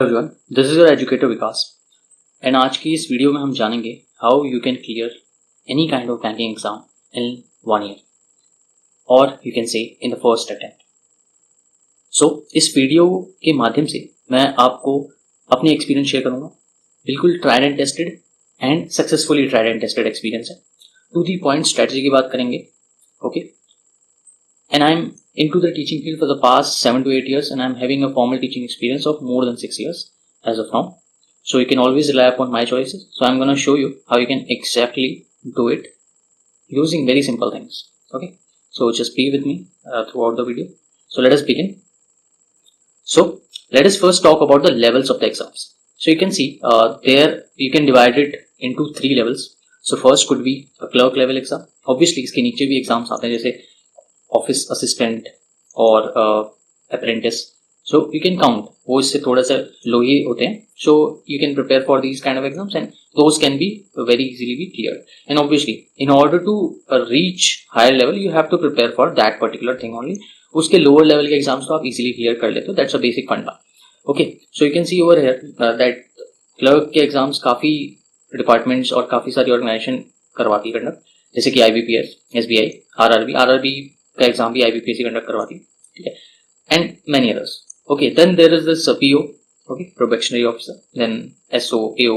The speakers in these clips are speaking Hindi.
Everyone, this is your educator Vikas and आज की इस वीडियो में हम जानेंगे how you can clear any kind of banking exam in 1 year और you can say in the first attempt. So इस वीडियो के माध्यम से मैं आपको अपनी एक्सपीरियंस शेयर करूंगा। बिल्कुल tried and tested and successfully tried and tested experience है। टू दी पॉइंट स्ट्रेटजी की बात करेंगे। Okay, and I'm into the teaching field for the past 7 to 8 years and I'm having a formal teaching experience of more than 6 years as of now. So you can always rely upon my choices. So I'm going to show you how you can exactly do it using very simple things. Okay, so just be with me throughout the video. So let us begin. So let us first talk about the levels of the exams. So you can see there you can divide it into 3 levels. So first could be a clerk level exam. Obviously इसके नीचे भी exams आते हैं जैसे ऑफिस असिस्टेंट और apprentice. So you can count, वो इससे थोड़ा सा लो ही होते हैं। So you can prepare for these kind of exams and those can be very easily be clear. And obviously in order to reach higher level you have to prepare for that particular thing only. उसके लोअर लेवल के एग्जाम्स तो आप इजीली क्लियर कर लेते हो। दैट्स अ बेसिक फंडा। Okay, so you can C over here that clerk के एग्जाम्स काफी डिपार्टमेंट्स और काफी सारी ऑर्गेनाइजेशन करवाती है कंडक्ट, जैसे कि IBPS, SBI, RRB का एग्जाम भी IBPS कंडक्ट करवाती है। ठीक है, and many others. Okay, then there is this PO, okay, probationary officer, then SO, AO।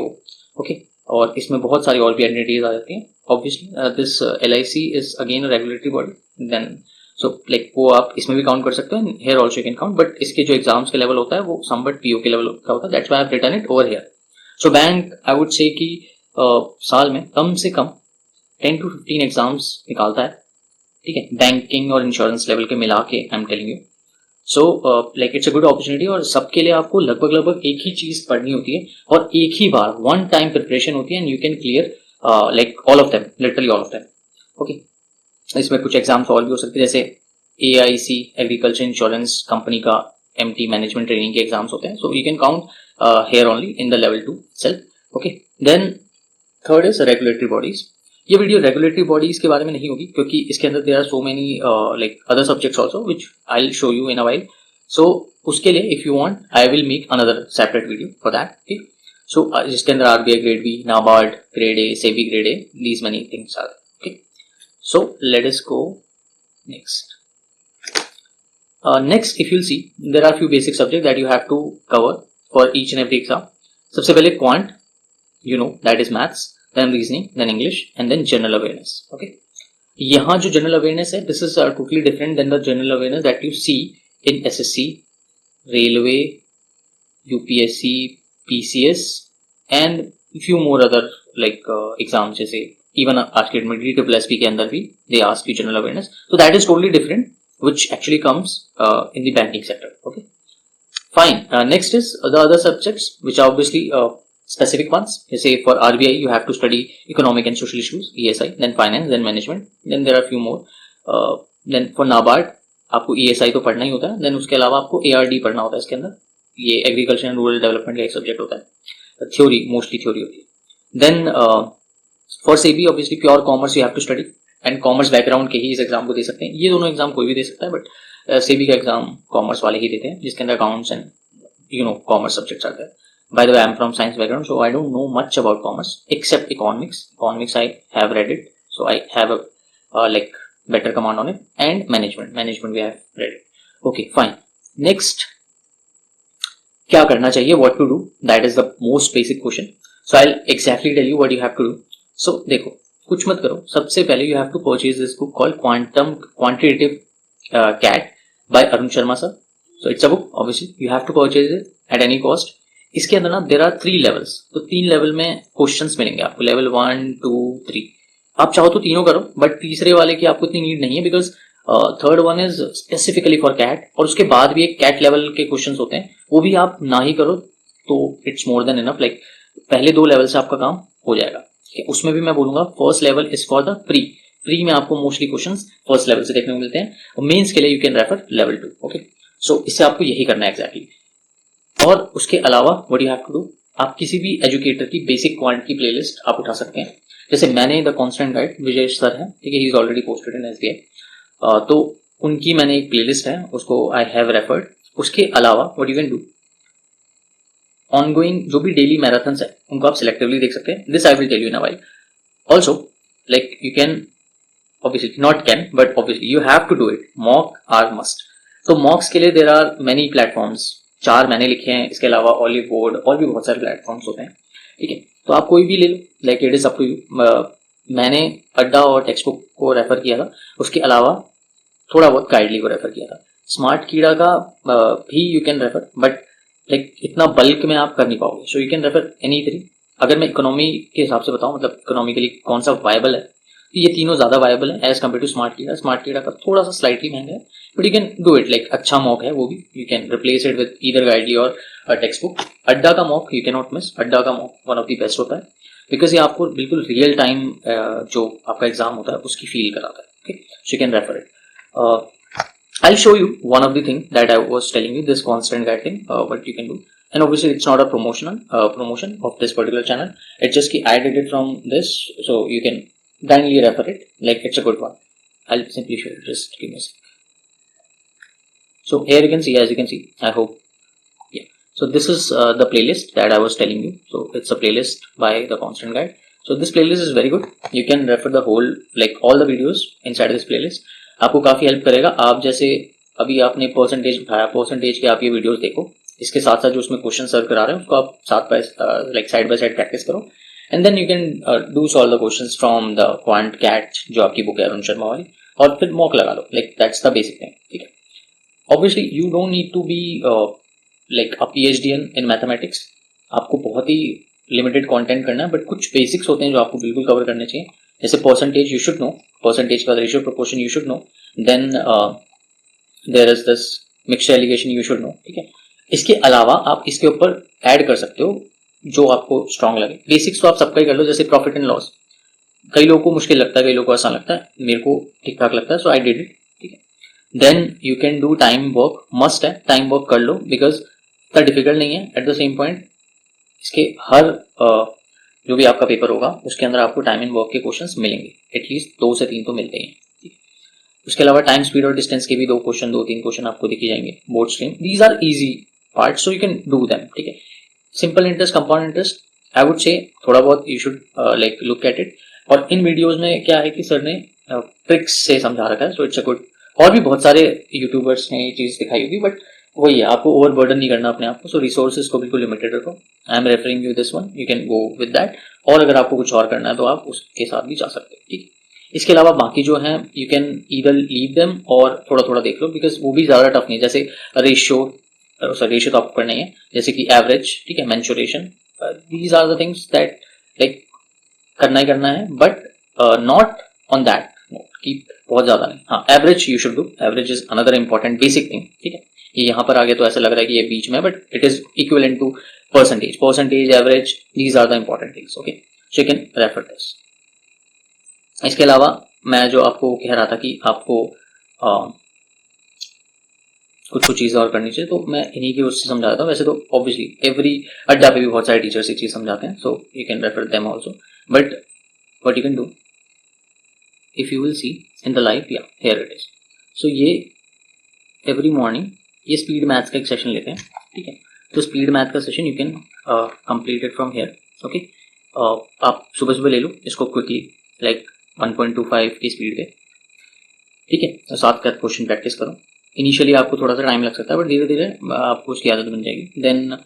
Okay, और इसमें बहुत सारी और भी एंटिटीज आ जाती हैं। Obviously this LIC is again a regulatory body. Then so like वो आप इसमें भी काउंट कर सकते हैं। Here also you can count, but इसके जो एग्जाम्स के लेवल होता है वो समवट PO के लेवल का होता है। That's why I have written it over here. So bank I would say कि साल में कम से कम 10 to 15 एग्जाम्स निकालता है। ठीक है, बैंकिंग और इंश्योरेंस लेवल के मिला के आई am telling you. So like it's a good opportunity और सबके लिए आपको लगभग एक ही चीज पढ़नी होती है और एक ही बार वन टाइम प्रिपरेशन होती है and you can clear like all of them, literally all of them. Okay, इसमें कुछ एग्जाम्स और भी हो सकते हैं जैसे AIC एग्रीकल्चर इंश्योरेंस कंपनी का MT मैनेजमेंट ट्रेनिंग के एग्जाम्स होते हैं। So you can count here only in the level 2 self. Okay, then third is regulatory bodies. ये वीडियो रेगुलेटरी बॉडीज के बारे में नहीं होगी क्योंकि इसके अंदर there are so many like other subjects also which I will show you in a while. So उसके लिए if you want I will make another separate video for that. ठीक, सो जिसके अंदर RBI grade B, NABARD grade A, SEBI grade A, these many things are. Okay, so let us go next. Next if you will see there are few basic subject that you have to cover for each and every exam. सबसे पहले quant, you know that is maths, then reasoning, then English, and then general awareness. Okay, यहाँ जो general awareness है, this is totally different than the general awareness that you see in SSC, Railway, UPSC, PCS, and few more other like exams जैसे even आज के SSSP के अंदर भी they ask you general awareness. So that is totally different, which actually comes in the banking sector. Okay, fine. Next is the other subjects which are obviously specific ones. Say for RBI you have to study economic and social issues, ESI, then finance, then management, then there are few more. Then for NABARD आपको ESI तो पढ़ना ही होता है, then उसके अलावा आपको ARD पढ़ना होता है। इसके अंदर ये एग्रीकल्चर एंड रूरल डेवलपमेंट का एक सब्जेक्ट होता है, थ्योरी, मोस्टली थ्योरी होती है। Then for SEBI obviously pure commerce you have to study and commerce background के ही इस एग्जाम को दे सकते हैं। ये दोनों एग्जाम कोई भी दे सकता है, बट सेबी का एग्जाम कॉमर्स वाले ही देते हैं जिसके अंदर accounts and you know commerce subjects आते हैं। By the way, I'm from science background, so I don't know much about commerce except economics. Economics I have read it, so I have a like better command on it. And management we have read it. Okay, fine. Next, क्या करना चाहिए? What to do? That is the most basic question. So I'll exactly tell you what you have to do. So देखो, कुछ मत करो. सबसे पहले you have to purchase this book called Quantitative CAT by Arun Sharma sir. So it's a book. Obviously, you have to purchase it at any cost. इसके अंदर ना देर आर 3 लेवल्स, तो 3 लेवल में क्वेश्चंस मिलेंगे आपको, लेवल 1, 2, 3। आप चाहो तो तीनों करो, बट तीसरे वाले की आपको इतनी नीड नहीं है because third one is specifically for CAT, और उसके बाद भी एक कैट लेवल के क्वेश्चंस होते हैं, वो भी आप ना ही करो तो it's more than enough. Like पहले 2 लेवल से आपका काम हो जाएगा। उसमें भी मैं बोलूंगा first level is for the pre में आपको मोस्टली क्वेश्चंस फर्स्ट लेवल से देखने को मिलते हैं, और मेंस के लिए you can refer level 2। Okay, so इससे आपको यही करना है एग्जैक्टली। और उसके अलावा what you have to do, आप किसी भी एजुकेटर की बेसिक क्वांट की प्लेलिस्ट आप उठा सकते हैं। जैसे मैंने the constant guide, Vijay sir है, ठीक है, he is already posted in SBI, तो उनकी मैंने एक प्लेलिस्ट है, उसको आई हैव रेफर्ड। उसके अलावा what you can do, ongoing जो भी डेली मैराथन्स है उनको आप सिलेक्टिवली देख सकते हैं. This I will tell you in a while. Also like you can obviously not can but obviously you have to do it. mock are must. तो mocks के लिए there are many platforms. 4 मैंने लिखे हैं, इसके अलावा ऑलिव बोर्ड और भी बहुत सारे प्लेटफॉर्म्स होते हैं. ठीक है, तो आप कोई भी ले लो, like it is up to you. मैंने अड्डा और टेक्स्ट बुक को रेफर किया था, उसके अलावा थोड़ा बहुत गाइडली को रेफर किया था. स्मार्ट कीड़ा का भी you can refer, but like इतना बल्क में आप कर नहीं पाओगे. सो यू कैन रेफर एनी 3. अगर मैं इकोनॉमी के हिसाब से बताऊं, मतलब इकोनॉमिकली कौन सा वायबल है, तो ये तीनों ज्यादा वायबल है एज कम्पेयर टू स्मार्ट कीड़ा. स्मार्ट कीड़ा का थोड़ा सा स्लाइटली महंगा है, but you can do it. Like अच्छा मॉक है वो भी, you can replace it with either गाइडली और टेक्स्ट बुक. अड्डा का mock you can not miss. अड्डा का mock one of the best होता है, बिकॉज ये आपको बिल्कुल रियल टाइम जो आपका एग्जाम होता है उसकी फील कराता है. Okay, so you can refer it. I'll show you one of the thing that I was telling you, this constant guide thing, what you can do. And obviously it's not a promotion of this particular channel. It's just I did it from this, so you can kindly refer it. Like it's a good one. I'll simply show you. Just give me a sec. So here you can see, as you can see, I hope, yeah. So this is the playlist that I was telling you. So it's a playlist by the constant guide. So this playlist is very good. You can refer the whole, like all the videos inside this playlist. आपको काफी हेल्प करेगा. आप जैसे अभी आपने परसेंटेज उठाया, परसेंटेज के आप ये वीडियोस देखो, इसके साथ साथ जो उसमें क्वेश्चन सर्व करा रहे हैं उसको आप साथ by like side by side practice करो. And then you can do solve the questions from the quant CAT जो आपकी बुक है अरुण शर्मा वाली, और फिर मॉक लगा लो. Like that's the basic thing. ठीक है, obviously you don't need to be like a PhD in mathematics. आपको बहुत ही लिमिटेड कंटेंट करना है, बट कुछ बेसिक्स होते हैं जो आपको बिल्कुल कवर करने चाहिए. जैसे percentage you should know, percentage का ratio proportion you should know. Then there is this mixture alligation you should know. ठीक है, इसके अलावा आप इसके ऊपर ऐड कर सकते हो जो आपको स्ट्रांग लगे. बेसिक्स तो आप सबका ही कर लो, जैसे प्रॉफिट एंड लॉस. कई लोगों को मुश्किल लगता है, कई लोगों को आसान लगता है, मेरे को ठीक ठाक लगता है, सो आई डिड इट. ठीक है, then you can do time work. Must है, टाइम वर्क कर लो, बिकॉज इतना डिफिकल्ट नहीं है. एट द सेम पॉइंट इसके हर जो भी आपका पेपर होगा उसके अंदर आपको टाइम एंड वर्क के क्वेश्चंस मिलेंगे. एटलीस्ट 2 से 3 तो मिलते ही हैं. उसके अलावा टाइम, स्पीड और डिस्टेंस के भी 2-3 क्वेश्चन आपको दिखे जाएंगे. Board stream, these are easy part, so you can do them. ठीक है, simple interest, compound interest, I would say थोड़ा बहुत you should like look at it. और इन वीडियोज में क्या है कि सर ने ट्रिक्स से समझा रखा है, सो इट्स अ गुड. और भी बहुत सारे यूट्यूबर्स ने ये चीज दिखाई होगी, बट वही है, आपको ओवर बर्डन नहीं करना अपने आप को. सो रिसोर्सेज को बिल्कुल लिमिटेड रखो. I am referring you this one, you can go with that. और अगर आपको कुछ और करना है तो आप उसके साथ भी जा सकते हैं. ठीक है, इसके अलावा बाकी जो है you can either leave them और थोड़ा थोड़ा देख लो, बिकॉज वो भी ज्यादा टफ नहीं है. जैसे रेशियो तो आपको करना ही है, जैसे कि एवरेज. ठीक है, mensuration, these are the things that like करना ही करना है, but not on that note की बहुत ज्यादा नहीं. हाँ, average you should do. Average is another important basic thing. ठीक है, ये यहाँ पर आगे तो ऐसा लग रहा है कि ये बीच में, but it is equivalent to percentage, average, these are the important things. Okay, so you can refer this. इसके अलावा मैं जो आपको कह रहा था कि आपको कुछ चीजें और करनी चाहिए, तो मैं इन्हीं की उससे समझा रहा था. वैसे तो ऑब्वियसली एवरी अड्डा पे भी बहुत सारे टीचर्स ये चीज समझाते हैं, so you can refer them also. But what you can do if you will C in the live, या हियर इट इज. सो ये एवरी मॉर्निंग ये स्पीड मैथ्स का एक सेशन लेते हैं. ठीक है, तो स्पीड मैथ का session you can complete it from here. Okay, आप सुबह सुबह ले लो इसको क्विकली, लाइक 1.25 की स्पीड पे. ठीक है, तो 7 का क्वेश्चन प्रैक्टिस करो. इनिशियली आपको थोड़ा सा टाइम लग सकता है, बट धीरे धीरे आपको उसकी आदत बन जाएगी. देन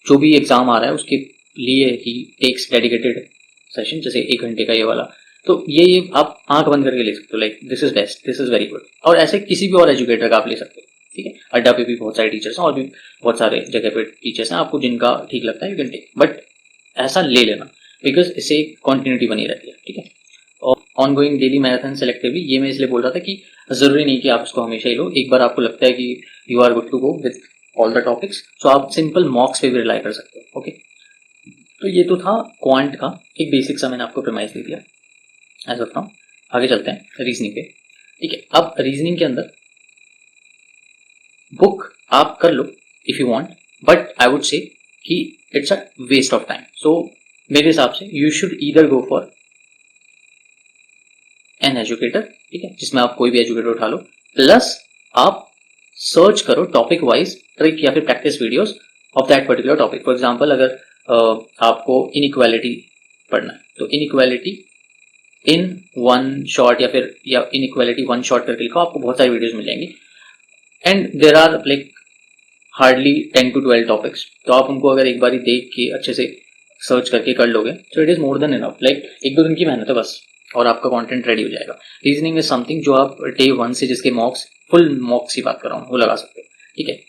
जो भी एग्जाम आ रहा है उसके लिए ही टेक्स डेडिकेटेड सेशन, जैसे 1 घंटे का ये वाला, तो ये आप आंख बंद करके ले सकते हो. Like this is best, this is very good. और ऐसे किसी भी और एजुकेटर का आप ले सकते हो. ठीक है, अड्डा पे भी बहुत सारे टीचर्स हैं और भी बहुत सारे जगह पे टीचर्स हैं, आपको जिनका ठीक लगता है यू कैन टेक, बट ऐसा ले लेना, बिकॉज इससे कंटिन्यूटी बनी रहती है. ठीक है, और ऑनगोइंग डेली मैराथन सेलेक्टिवली, ये मैं इसलिए बोल रहा था कि जरूरी नहीं कि आप इसको हमेशा ही लो. एक बार आपको लगता है कि you are good to go with all the topics, so आप सिंपल मॉक्स पे भी रिलाई कर सकते हो. ओके, तो ये तो था क्वांट का एक बेसिक सा, मैंने आपको प्रेमाइज दे दिया. एज ऑफ नाउ आगे चलते हैं रीजनिंग पे. ठीक है, अब रीजनिंग के अंदर बुक आप कर लो if you want, but I would say कि it's a waste of time. So मेरे हिसाब से you should either go for an educator. ठीक है, जिसमें आप कोई भी एजुकेटर उठा लो, प्लस आप सर्च करो टॉपिक वाइज ट्रिक या फिर practice videos of that particular topic. For example अगर आपको इनइक्वालिटी पढ़ना है तो इनइक्वालिटी इन वन शॉट या इनइक्वालिटी वन शॉट करके लिखो, आपको बहुत सारी वीडियोस मिल जाएंगी। And there are like hardly 10 to 12 topics, तो आप उनको अगर एक बारी देख के अच्छे से सर्च करके कर लोगे तो it is more than enough. Like 1-2 दिन की मेहनत है बस और आपका कंटेंट रेडी हो जाएगा। रीजनिंग इज समथिंग जो आप डे 1 से जिसके मॉक्स फुल मॉक्स की बात कर रहा हूँ वो लगा सकते हो, ठीक है।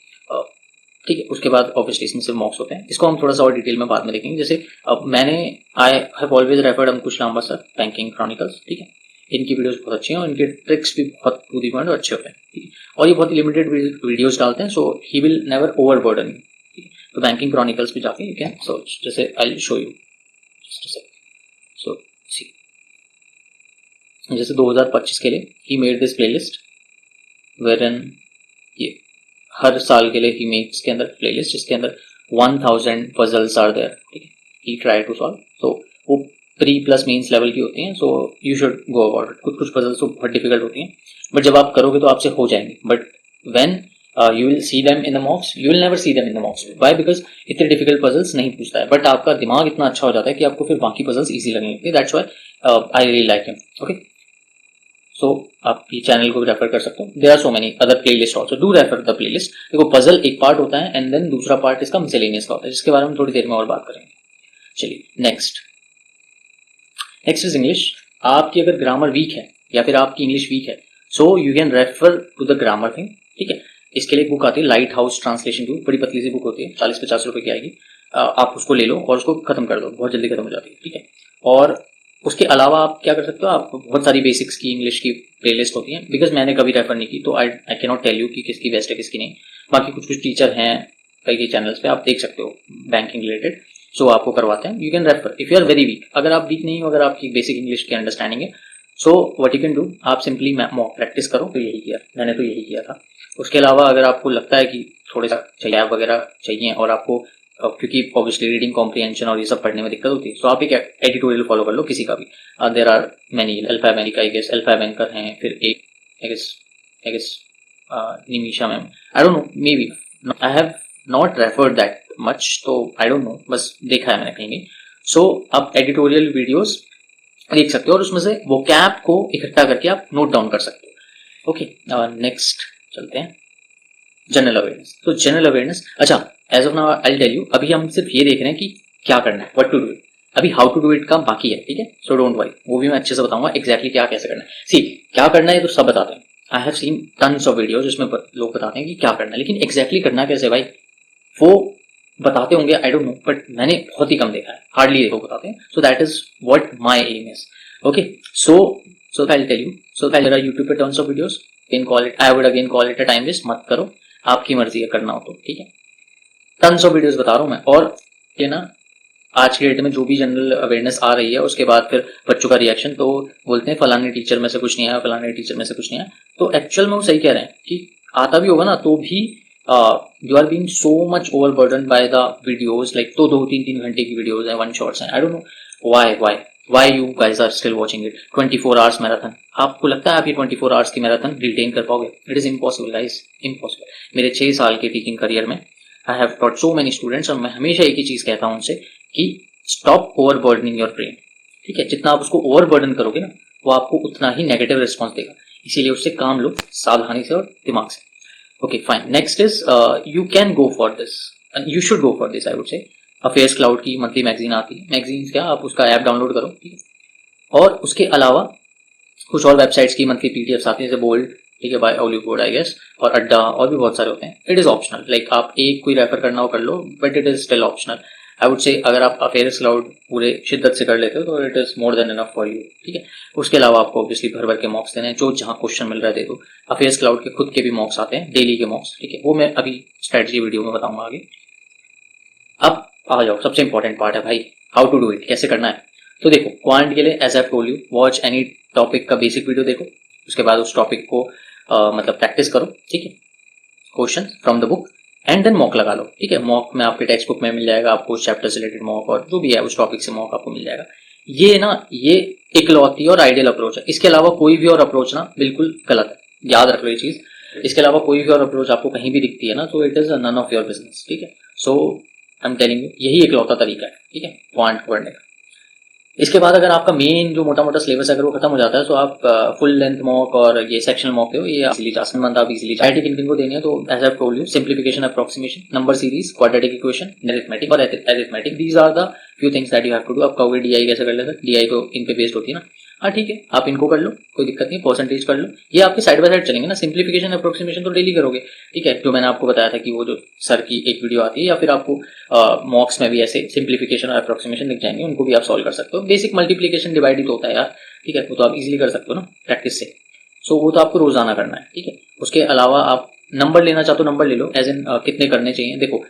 ठीक है, उसके बाद ऑब्वियसली इसमें सिर्फ मॉक्स होते हैं, इसको हम थोड़ा सा और डिटेल में बाद में देखेंगे। जैसे अब I have always referred Ankush Lamba sir, banking chronicles, ठीक है। इनकी वीडियोस बहुत अच्छी हैं और इनके ट्रिक्स भी बहुत टू द पॉइंट और अच्छे होते हैं, ठीक है। और ये बहुत लिमिटेड वीडियोस डालते हैं, so he will never overburden you, ठीक है। तो बैंकिंग क्रॉनिकल्स पे जाके यू कैन सर्च, जैसे I will show you just a second. So see, जैसे 2025 के लिए he made this playlist wherein ये हर साल के लिए ही मेक्स के अंदर प्लेलिस्ट जिसके अंदर 1000 पजल्स आर देयर, ठीक है। ही ट्राई टू सॉल्व, तो वो प्री प्लस मेंस लेवल की होती हैं, so you should go about it. कुछ पजल्स तो बहुत डिफिकल्ट होती हैं, बट जब आप करोगे तो आपसे हो जाएंगे। But when you will see them in the मॉक्स, you will never see them in the मॉक्स। Why? Because इतने डिफिकल्ट पजल्स नहीं पूछता है, बट आपका दिमाग इतना अच्छा हो जाता है कि आपको फिर बाकी पजल्स ईजी लगने लगते हैं। That's why I really like him, okay. So आप ये चैनल को भी रेफर कर सकते हो। There are so many other playlist also, do refer the playlist. देखो पजल एक पार्ट होता है एंड देन दूसरा पार्ट इसका मिसलेनियस का होता है, जिसके बारे में थोड़ी देर में और बात करेंगे। चलिए नेक्स्ट इज इंग्लिश। आपकी अगर ग्रामर वीक है या फिर आपकी इंग्लिश वीक है, so you can refer to the grammar thing, ठीक है। इसके लिए बुक आती है लाइट हाउस ट्रांसलेशन बुक, बड़ी पतली सी बुक होती है, 40-50 रुपए की आएगी। आप उसको ले लो और उसको खत्म कर दो, बहुत जल्दी खत्म हो जाती है, ठीक है। और उसके अलावा आप क्या कर सकते हो, आप बहुत सारी बेसिक्स की इंग्लिश की प्लेलिस्ट होती हैं। बिकॉज मैंने कभी रेफर नहीं की तो I can not tell you कि किसकी बेस्ट है किसकी नहीं। बाकी कुछ टीचर हैं कई चैनल्स पे, आप देख सकते हो बैंकिंग रिलेटेड, सो आपको करवाते हैं। You can refer if you are very weak. अगर आप वीक नहीं हो, अगर आपकी बेसिक इंग्लिश की अंडरस्टैंडिंग है, so what you can do, आप सिंपली मॉक प्रैक्टिस करो। तो यही किया मैंने, तो यही किया था। उसके अलावा अगर आपको लगता है कि थोड़े सा लैब वगैरह चाहिए और आपको क्योंकि ऑब्वियसली रीडिंग कॉम्प्रिहेंशन और ये सब पढ़ने में दिक्कत होती है, सो आप एक एडिटोरियल फॉलो कर लो किसी का भी। There are many, alpha bank, I guess alpha banker हैं, फिर एक I guess Nimisha ma'am, I don't know, maybe I have not referred that much, तो आई डोंट नो, बस देखा है मैंने कहीं। सो आप एडिटोरियल वीडियोस देख सकते हो और उसमें से वो कैप को इकट्ठा करके आप नोट डाउन कर सकते हो, ओके। नेक्स्ट चलते हैं, जनरल अवेयरनेस। तो जनरल अवेयरनेस, अच्छा as of now I will tell you, अभी हम सिर्फ ये देख रहे हैं कि क्या करना है, व्हाट टू डू इट। अभी हाउ टू डू इट का बाकी है, ठीक है। सो डोंट वरी, वो भी मैं अच्छे से बताऊंगा एग्जैक्टली क्या कैसे करना है। सी, क्या करना है तो सब बताते हैं। आई have scene turns of videos जिसमें लोग बताते हैं कि क्या करना है, लेकिन एग्जैक्टली करना कैसे भाई, वो बताते होंगे, आई डोंट नो, बट मैंने बहुत ही कम देखा है, हार्डली देखो बताते हैं। So that is what my aim is, okay. So I will tell you, so मेरा यूट्यूब पे tons of videos, can call it, I would again call it a time waste, मत करो, आपकी मर्जी है करना हो तो, ठीक है। टन्स ऑफ वीडियोस बता रहा हूं मैं। और ये ना आज के डेट में जो भी जनरल अवेयरनेस आ रही है उसके बाद फिर बच्चों का रिएक्शन, तो बोलते हैं फलाने टीचर में से कुछ नहीं आया, फलाने टीचर में से कुछ नहीं आया। तो एक्चुअल में वो सही कह रहे हैं कि आता भी होगा ना तो भी you are being so much overburdened by the videos, like 2-3 घंटे की वीडियोस हैं, वन शॉट्स हैं। I don't know why you guys are still watching it. 24 hours marathon, आपको लगता है आप ये 24 आवर्स की मैराथन रिटेन कर पाओगे? It is impossible guys, impossible. मेरे 6 साल के टीचिंग करियर में I have taught so many students, और मैं हमेशा एक ही चीज कहता हूं उनसे कि स्टॉप ओवरबर्डनिंग योर ब्रेन, ठीक है। जितना आप उसको ओवरबर्डन करोगे ना, वो आपको उतना ही नेगेटिव रिस्पॉन्स देगा। इसीलिए उससे काम लो सावधानी से और दिमाग से, okay fine. Next is you can go for this, you should go for this, I would से अफेयर्स क्लाउड की मंथली मैगजीन आती है। मैगजीन क्या, आप उसका ऐप डाउनलोड करो, ठीक है। और उसके अलावा कुछ और वेबसाइट्स की मंथली पीडीएफ्स आती है, जैसे बोल्ड, ठीक है, by Oliveboard I guess, और अड्डा, और भी बहुत सारे होते हैं। इट इज ऑप्शनल, लाइक आप एक कोई रेफर करना हो कर लो, but it is still optional. I would say अगर आप अफेयर्स क्लाउड पूरे शिद्दत से कर लेते हो तो it is more than enough for you, ठीक है। उसके अलावा आपको ऑब्वियसली भर के मॉक्स देने हैं, जो जहां क्वेश्चन मिल रहा है दे दो। अफेयर्स क्लाउड के खुद के भी मॉक्स आते हैं, डेली के मॉक्स, ठीक है, वो मैं अभी स्ट्रेटजी वीडियो में बताऊंगा आगे। अब आ जाओ, सबसे इंपॉर्टेंट पार्ट है भाई, हाउ टू डू इट, कैसे करना है। तो देखो क्वांट के लिए as I told you, watch any topic का बेसिक वीडियो देखो, उसके बाद उस टॉपिक को मतलब प्रैक्टिस करो, ठीक है, question from the book, and then mock लगा लो, ठीक है। मॉक में आपके टेक्स्ट बुक में मिल जाएगा, आपको चैप्टर से रिलेटेड मॉक और जो भी है उस टॉपिक से मॉक आपको मिल जाएगा। ये इकलौती और आइडियल अप्रोच है, इसके अलावा कोई भी और अप्रोच ना बिल्कुल गलत है, याद रख लो ये चीज। इसके अलावा कोई भी और अप्रोच आपको कहीं भी दिखती है ना, तो it is none of your business, ठीक है। So I am telling you, यही इकलौता तरीका है, ठीक है, क्वांट पढ़ने का। इसके बाद अगर आपका मेन जो मोटा मोटा सिलेबस अगर वो खत्म हो जाता है, तो आप फुल लेंथ मॉक और ये सेक्शनल मॉक हो, ये इजीली टास्क मंथ आप इजीली आईटी किन को देनी है, तो as I told you, simplification, approximation, number series, quadratic equation, arithmetic और arithmetic, these are the few things that you have to do. आप कहोगे डीआई कैसे कर लेते हैं, डीआई तो इन पे बेस्ड होती है ना, हाँ ठीक है, आप इनको कर लो, कोई दिक्कत नहीं, परसेंटेज कर लो, ये आपके साइड बाय साइड चलेंगे ना। सिंप्लीफिकेशन अप्रोक्सीमेशन तो डेली करोगे, ठीक है, जो मैंने आपको बताया था कि वो जो सर की एक वीडियो आती है, या फिर आपको मॉक्स में भी ऐसे सिंप्लीफिकेशन और अप्रोक्सीमेशन दिख जाएंगे, उनको भी आप सॉल्व कर सकते हो। बेसिक मल्टीप्लीकेशन डिवाइड ही तो होता है यार, ठीक है, वो तो आप इजीली कर सकते हो ना प्रैक्टिस से। सो वो तो आपको रोजाना करना है, ठीक है। उसके अलावा आप नंबर लेना चाहते हो, नंबर ले लो, एज इन कितने करने चाहिए, देखो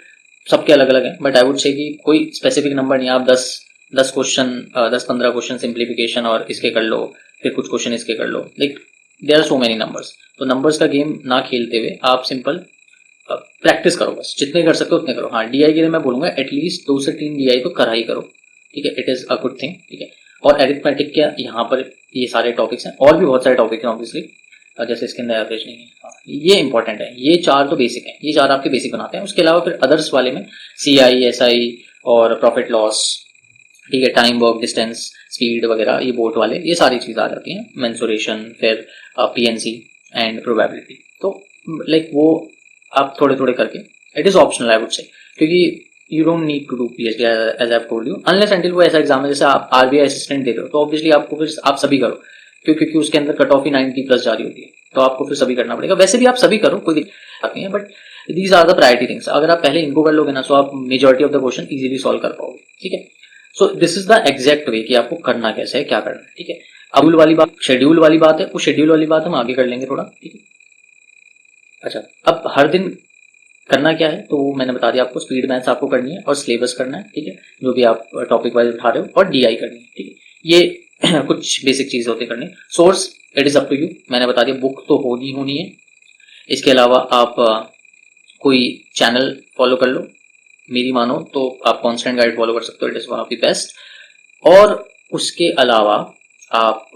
सबके अलग अलग है, बट आई वुड से कि कोई स्पेसिफिक नंबर नहीं, आप 10 क्वेश्चन 10-15 क्वेश्चन सिंप्लीफिकेशन और इसके कर लो, फिर कुछ क्वेश्चन इसके कर लो, like there are so many numbers. तो नंबर्स का गेम ना खेलते हुए आप सिंपल प्रैक्टिस करो, बस जितने कर सकते हो उतने करो। हाँ, डीआई के लिए मैं बोलूंगा एटलीस्ट 2 से 3 डीआई तो करा ही करो, ठीक है, it is a good thing, ठीक है। और एरिथमेटिक के यहाँ पर ये सारे टॉपिक्स हैं, और भी बहुत सारे टॉपिक हैं ऑब्वियसली, जैसे इसके अंदर एवरेज नहीं है, हाँ, ये इंपॉर्टेंट है, ये 4 तो बेसिक है, ये 4 आपके बेसिक बनाते हैं। उसके अलावा फिर अदर्स वाले में सीआई, एसआई और प्रॉफिट लॉस, ठीक है, टाइम, वर्क, डिस्टेंस, स्पीड वगैरह, ये बोट वाले, ये सारी चीज़ आ जाती हैं, मेंसुरेशन, फिर पीएनसी एंड प्रोबेबिलिटी। तो लाइक वो आप थोड़े थोड़े करके, it is optional I would say, क्योंकि you don't need to do PhD as I told you, unless until वो ऐसा एग्जाम है जैसे आप आरबीआई असिस्टेंट दे रहे हो, तो ऑब्वियसली आपको फिर आप सभी करो, क्योंकि उसके अंदर कट ऑफ ही 90+ जा रही होती है, तो आपको फिर सभी करना पड़ेगा। वैसे भी आप सभी करो, कोई दिक्कत नहीं है, but these are the priority things. अगर आप पहले इनको कर लोगे ना, तो आप majority of the question easily solve कर पाओगे, ठीक है। So this is the exact way कि आपको करना कैसे है, क्या करना है, ठीक है। अबुल वाली बात, शेड्यूल वाली बात है, वो शेड्यूल वाली बात हम आगे कर लेंगे थोड़ा, ठीक है। अच्छा, अब हर दिन करना क्या है, तो मैंने बता दिया आपको, स्पीड मैथ्स आपको करनी है और सिलेबस करना है, ठीक है, जो भी आप टॉपिक वाइज उठा रहे हो, और डीआई करनी है, ठीक है। ये कुछ बेसिक चीज होती करनी। Source it is up to you, मैंने बता दिया, बुक तो होनी है। इसके अलावा आप कोई चैनल फॉलो कर लो, मेरी मानो तो आप कॉन्स्टेंट गाइड फॉलो कर सकते हो, it is one of the best. और उसके अलावा आप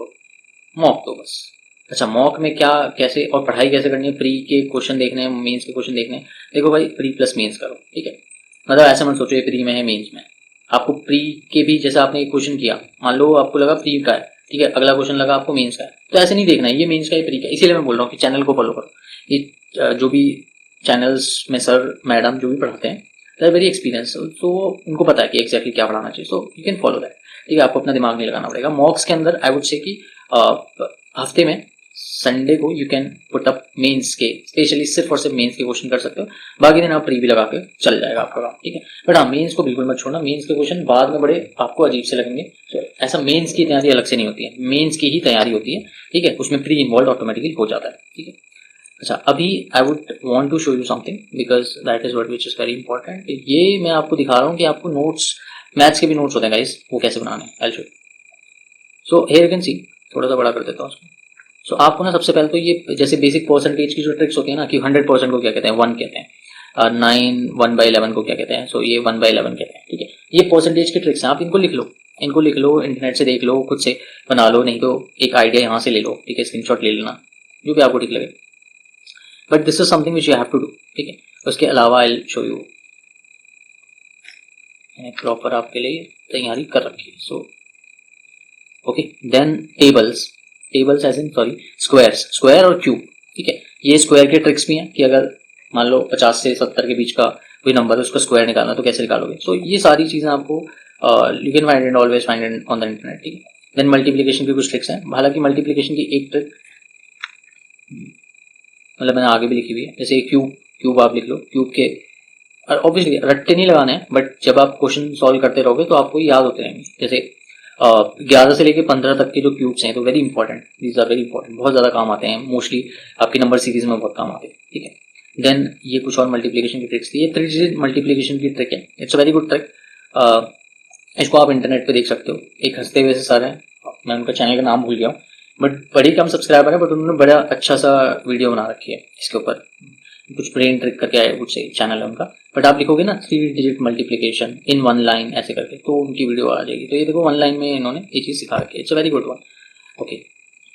मॉक दो बस। अच्छा, मॉक में क्या कैसे और पढ़ाई कैसे करनी है, प्री के क्वेश्चन देखने हैं, मेंस के क्वेश्चन देखने हैं, देखो भाई प्री प्लस मेंस करो, ठीक है। मतलब ऐसा मत सोचो ये प्री में है मेंस में, आपको प्री के भी, जैसे आपने एक क्वेश्चन किया, मान लो आपको लगा प्री का है, ठीक है, अगला क्वेश्चन लगा आपको मेंस का है, तो ऐसे नहीं देखना है ये मेंस का है प्री का। इसीलिए मैं बोल रहा हूँ कि चैनल को फॉलो करो। ये जो भी चैनल्स में सर मैडम जो भी पढ़ाते हैं, दे आर वेरी एक्सपीरियंस, तो उनको पता है कि एक्जैक्टली क्या पढ़ाना चाहिए, सो यू कैन फॉलो दैट, ठीक है। आपको अपना दिमाग नहीं लगाना पड़ेगा। मॉक्स के अंदर आई वुड से कि हफ्ते में संडे को you can put up mains के, स्पेशली सिर्फ और सिर्फ मेंस के क्वेश्चन कर सकते हो, बाकी दिन आप प्री भी लगा के चल जाएगा आपका काम, ठीक है। बट हाँ, मेंस को बिल्कुल मत छोड़ना, मेंस के क्वेश्चन बाद में बड़े आपको अजीब से लगेंगे, तो ऐसा मेंस की तैयारी अलग से नहीं होती है, मेंस की ही तैयारी होती है, ठीक है, उसमें प्री इन्वॉल्व ऑटोमेटिकली हो जाता है, ठीक है। अच्छा, अभी I would want to show you something because that is what which is very important. ये मैं आपको दिखा रहा हूँ कि आपको नोट्स, मैथ्स के भी नोट्स होते हैं गाइस, वो कैसे बनाने हैं, I show. So here you can सी, थोड़ा सा बड़ा कर देता हूँ उसको। सो आपको ना सबसे पहले तो ये जैसे बेसिक परसेंटेज की जो ट्रिक्स होती है ना, कि 100% को क्या कहते हैं, 1 कहते हैं, 9 1/11 को क्या कहते हैं, सो ये 1/11 कहते हैं, ठीक है। ये परसेंटेज की ट्रिक्स हैं, आप इनको लिख लो, इंटरनेट से देख लो, खुद से बना लो, नहीं तो एक आइडिया यहाँ से ले लो, ठीक है, स्क्रीनशॉट ले लेना, जो भी आपको ठीक लगे, but this is something which you have to do, ठीक है। उसके अलावा आई विल शो यू, मैंने प्रॉपर आपके लिए तैयारी कर रखी है। So okay, then tables as in sorry squares, square और क्यूब, ठीक है। ये स्क्वायर के ट्रिक्स भी हैं कि अगर मान लो 50 से 70 के बीच का कोई नंबर है, उसका स्क्वायर निकालना, तो कैसे निकालोगे। सो ये सारी चीजें आपको you can find it, always find it on the internet, ठीक है। देन मल्टीप्लिकेशन की कुछ ट्रिक्स हैं, हालांकि मल्टीप्लिकेशन की एक ट्रिक मतलब मैंने आगे भी लिखी हुई है, जैसे क्यूब आप लिख लो, क्यूब के ऑब्वियसली रट्टे नहीं लगाने हैं, बट जब आप क्वेश्चन सॉल्व करते रहोगे तो आपको याद होते रहेंगे। जैसे 11 से लेके 15 तक के जो क्यूब्स हैं, तो very important, these are very important, बहुत ज्यादा काम आते हैं, मोस्टली आपकी नंबर सीरीज में बहुत काम आते हैं, ठीक है। देन ये कुछ और मल्टीप्लिकेशन की ट्रिक्स थी, ये 3 डिजिट मल्टीप्लिकेशन की ट्रिक है, it's a very good trick, इसको आप इंटरनेट पे देख सकते हो। एक हंसते हुए से सर है, मैं उनका चैनल का नाम भूल गया हूँ, बट बड़ी कम सब्सक्राइबर है, बट उन्होंने बड़ा अच्छा सा वीडियो बना रखी है इसके ऊपर, कुछ ब्रेन ट्रिक करके आए कुछ चैनल है उनका, बट आप लिखोगे ना 3 डिजिट मल्टीप्लिकेशन इन 1 लाइन ऐसे करके, तो उनकी वीडियो आ जाएगी। तो ये देखो 1 लाइन में इन्होंने ये चीज सिखा रखी है, it's a very good one, okay.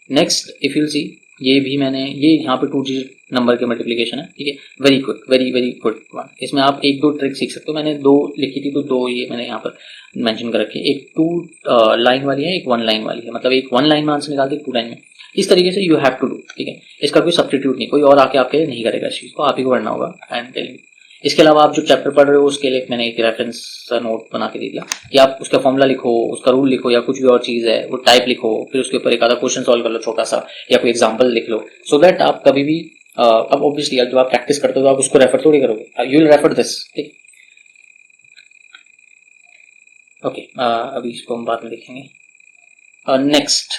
Next if you see ये भी मैंने, ये यहाँ पे 2 डिजिट नंबर के मल्टीप्लिकेशन है, ठीक है, very quick, very very good one. इसमें आप 1-2 ट्रिक सीख सकते हो। मैंने 2 लिखी थी तो 2 ये मैंने यहाँ पर मेंशन कर रखी है। एक 2 लाइन वाली है, एक 1 लाइन वाली है, मतलब एक 1 लाइन में आंसर निकालते, 2 लाइन में। इस तरीके से यू हैव टू डू, ठीक है। इसका कोई सब्स्टिट्यूट नहीं, कोई और आके आपके लिए नहीं करेगा इस चीज़ को, आप ही को करना होगा। एंड टेलिंग, इसके अलावा आप जो चैप्टर पढ़ रहे हो उसके लिए मैंने एक रेफरेंस नोट बना के दे दिया कि आप उसका फॉर्मूला लिखो, उसका रूल लिखो, या कुछ भी और चीज़ है वो टाइप लिखो, फिर उसके ऊपर एक आधा क्वेश्चन सॉल्व कर लो छोटा सा, या कोई एग्जाम्पल लिख लो, सो दैट आप कभी भी अब ऑब्वियसली जब आप प्रैक्टिस करते हो तो आप उसको रेफर थोड़ी करोगे, यू विल रेफर दिस, ठीक। ओके, अभी इसको हम बाद में देखेंगे। नेक्स्ट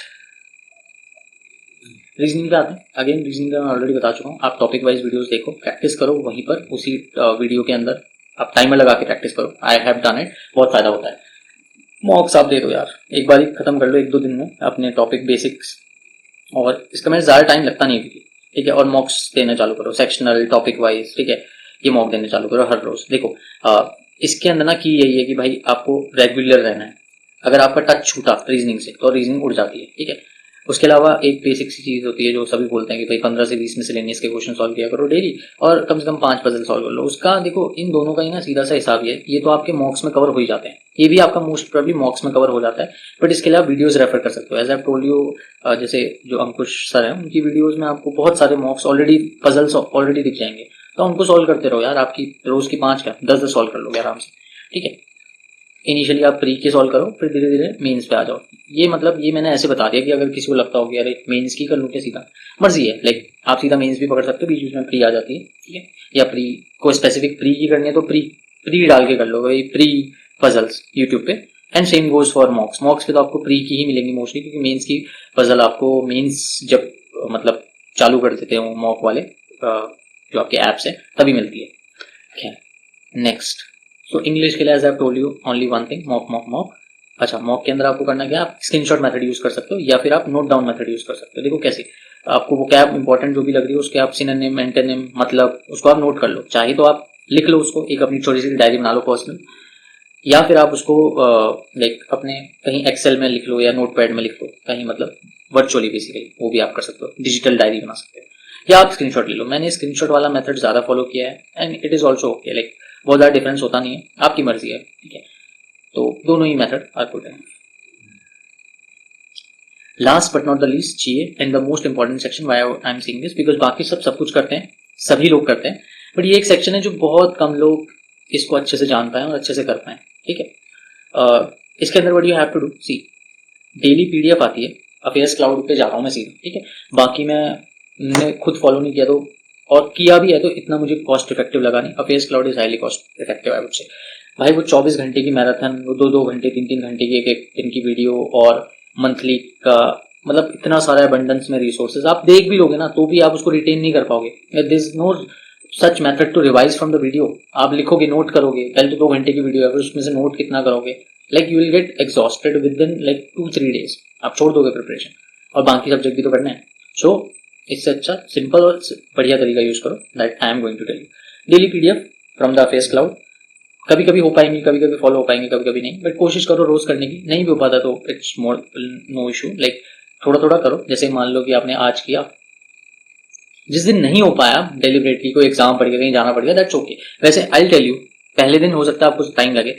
रीजनिंग पे आते हैं। अगेन रीजनिंग का मैं ऑलरेडी बता चुका हूँ, आप टॉपिक वाइज वीडियोस देखो, प्रैक्टिस करो वहीं पर उसी वीडियो के अंदर, आप टाइमर लगा के प्रैक्टिस करो। आई हैव डन इट, बहुत फायदा होता है। मॉक्स आप दे दो यार, एक बार ही खत्म कर लो 1-2 दिन में अपने टॉपिक बेसिक्स, और इसका मेरे ज़्यादा टाइम लगता नहीं है, ठीक है। और मॉक्स देना चालू करो, सेक्शनल टॉपिक वाइज, ठीक है। ये मॉक देने चालू करो हर रोज। देखो इसके अंदर ना की यही है कि भाई आपको रेगुलर रहना है। अगर आपका टच छूटा रीजनिंग से तो रीजनिंग उड़ जाती है, ठीक है। उसके अलावा एक बेसिक सी चीज होती है जो सभी बोलते हैं कि भाई 15 से 20 मिसलेनियस के क्वेश्चन सॉल्व किया करो डेली, और कम से कम 5 पजल सॉल्व कर लो। उसका देखो इन दोनों का ही ना सीधा सा हिसाब ये तो आपके मॉक्स में कवर हो ही जाते हैं, ये भी आपका मोस्ट प्रोबेबली मॉक्स में कवर हो जाता है। बट इसके लिए आप वीडियोस रेफर कर सकते हो, एज आई टोल्ड यू, जैसे जो अंकुश सर हैं उनकी वीडियोज में आपको बहुत सारे मॉक्स ऑलरेडी, पजल्स ऑलरेडी दिख जाएंगे, तो उनको सॉल्व करते रहो यार। आपकी रोज की 5 क्या 10 सॉल्व कर लोगे आराम से, ठीक है। इनिशियली आप प्री के सॉल्व करो, फिर धीरे धीरे मेंस पे आ जाओ। ये मतलब ये मैंने ऐसे बता दिया कि अगर किसी को लगता हो कि अरे मेंस की कर लूँ क्या, सीधा मर्जी है, लाइक आप सीधा मेंस भी पकड़ सकते हो, बीच बीच में प्री आ जाती है, ठीक है। या प्री को स्पेसिफिक प्री की करनी है तो प्री डाल के कर लो भाई, प्री पजल्स यूट्यूब पे। And same goes for मॉक्स। मॉक्स पे तो आपको प्री की ही मिलेंगी मोस्टली, क्योंकि मेंस की पजल आपको मेंस जब मतलब चालू कर देते हो मॉक वाले जो आपके ऐप्स है तभी मिलती है। नेक्स्ट, सो इंग्लिश के लिए as I told you only one thing, mock. अच्छा, मॉक के अंदर आपको करना क्या, आप स्क्रीनशॉट मेथड यूज कर सकते हो या फिर आप नोट डाउन मेथड यूज कर सकते हो। देखो कैसे, आपको वो कैब इंपॉर्टेंट जो भी लग रही है उसके आप सिनोनिम, एंटोनिम, मतलब उसको आप नोट कर लो। चाहे तो आप लिख लो उसको, एक अपनी छोटी सी डायरी बना लो पर्सनल, या फिर आप उसको लाइक अपने कहीं एक्सेल में लिख लो या नोटपैड में लिख लो कहीं, मतलब वर्चुअली बेसिकली वो भी आप कर सकते हो, डिजिटल डायरी बना सकते हो, या आप स्क्रीनशॉट ले लो। मैंने स्क्रीनशॉट वाला मेथड ज्यादा फॉलो किया है and it is also okay, like बहुत ज़्यादा डिफरेंस होता नहीं है, आपकी मर्जी है, ठीक है। तो दोनों ही मेथड आर गुड है। Last but not the least, चाहिए and the most important section, why I am saying this, because बाकी सब कुछ करते हैं, सभी लोग करते हैं, बट ये एक सेक्शन है जो बहुत कम लोग इसको अच्छे से जान पाए और अच्छे से कर पाए, ठीक है। इसके अंदर what you have to do, see daily PDF आती है, अफेयर्स क्लाउड पे जा रहा हूँ मैं सीधा, ठीक है। बाकी मैंने खुद फॉलो नहीं किया, तो और किया भी है तो इतना मुझे कॉस्ट इफेक्टिव लगा नहीं। Affairs cloud is highly cost effective I would से। भाई वो 24 घंटे की मैराथन, वो 2-2 घंटे 3-3 घंटे की एक दिन की वीडियो, और मंथली का मतलब इतना सारा अबंडेंस में रिसोर्सेज, आप देख भी लोगे ना तो भी आप उसको रिटेन नहीं कर पाओगे। There is no such method to revise from the video. आप लिखोगे, नोट करोगे, पहले तो 2 घंटे की वीडियो है, फिर उसमें से नोट कितना करोगे, like you will get exhausted with in like 2-3 days, आप छोड़ दोगे प्रिपरेशन, और बाकी सब्जेक्ट भी तो करना है। सो इससे अच्छा सिंपल और बढ़िया तरीका यूज करो, that I am going to tell you. Daily PDF from the affairs cloud, कभी कभी हो पाएंगी, कभी कभी फॉलो हो पाएंगे, कभी कभी नहीं, बट कोशिश करो रोज करने की। नहीं भी हो पाता तो it's more no issue, like थोड़ा थोड़ा करो। जैसे मान लो कि आपने आज किया, जिस दिन नहीं हो पाया डेलिबरेटली, कोई एग्जाम पड़ गया, कहीं जाना पड़ गया, दैट्स ओके। वैसे आई टेल यू, पहले दिन हो सकता है आपको टाइम लगे,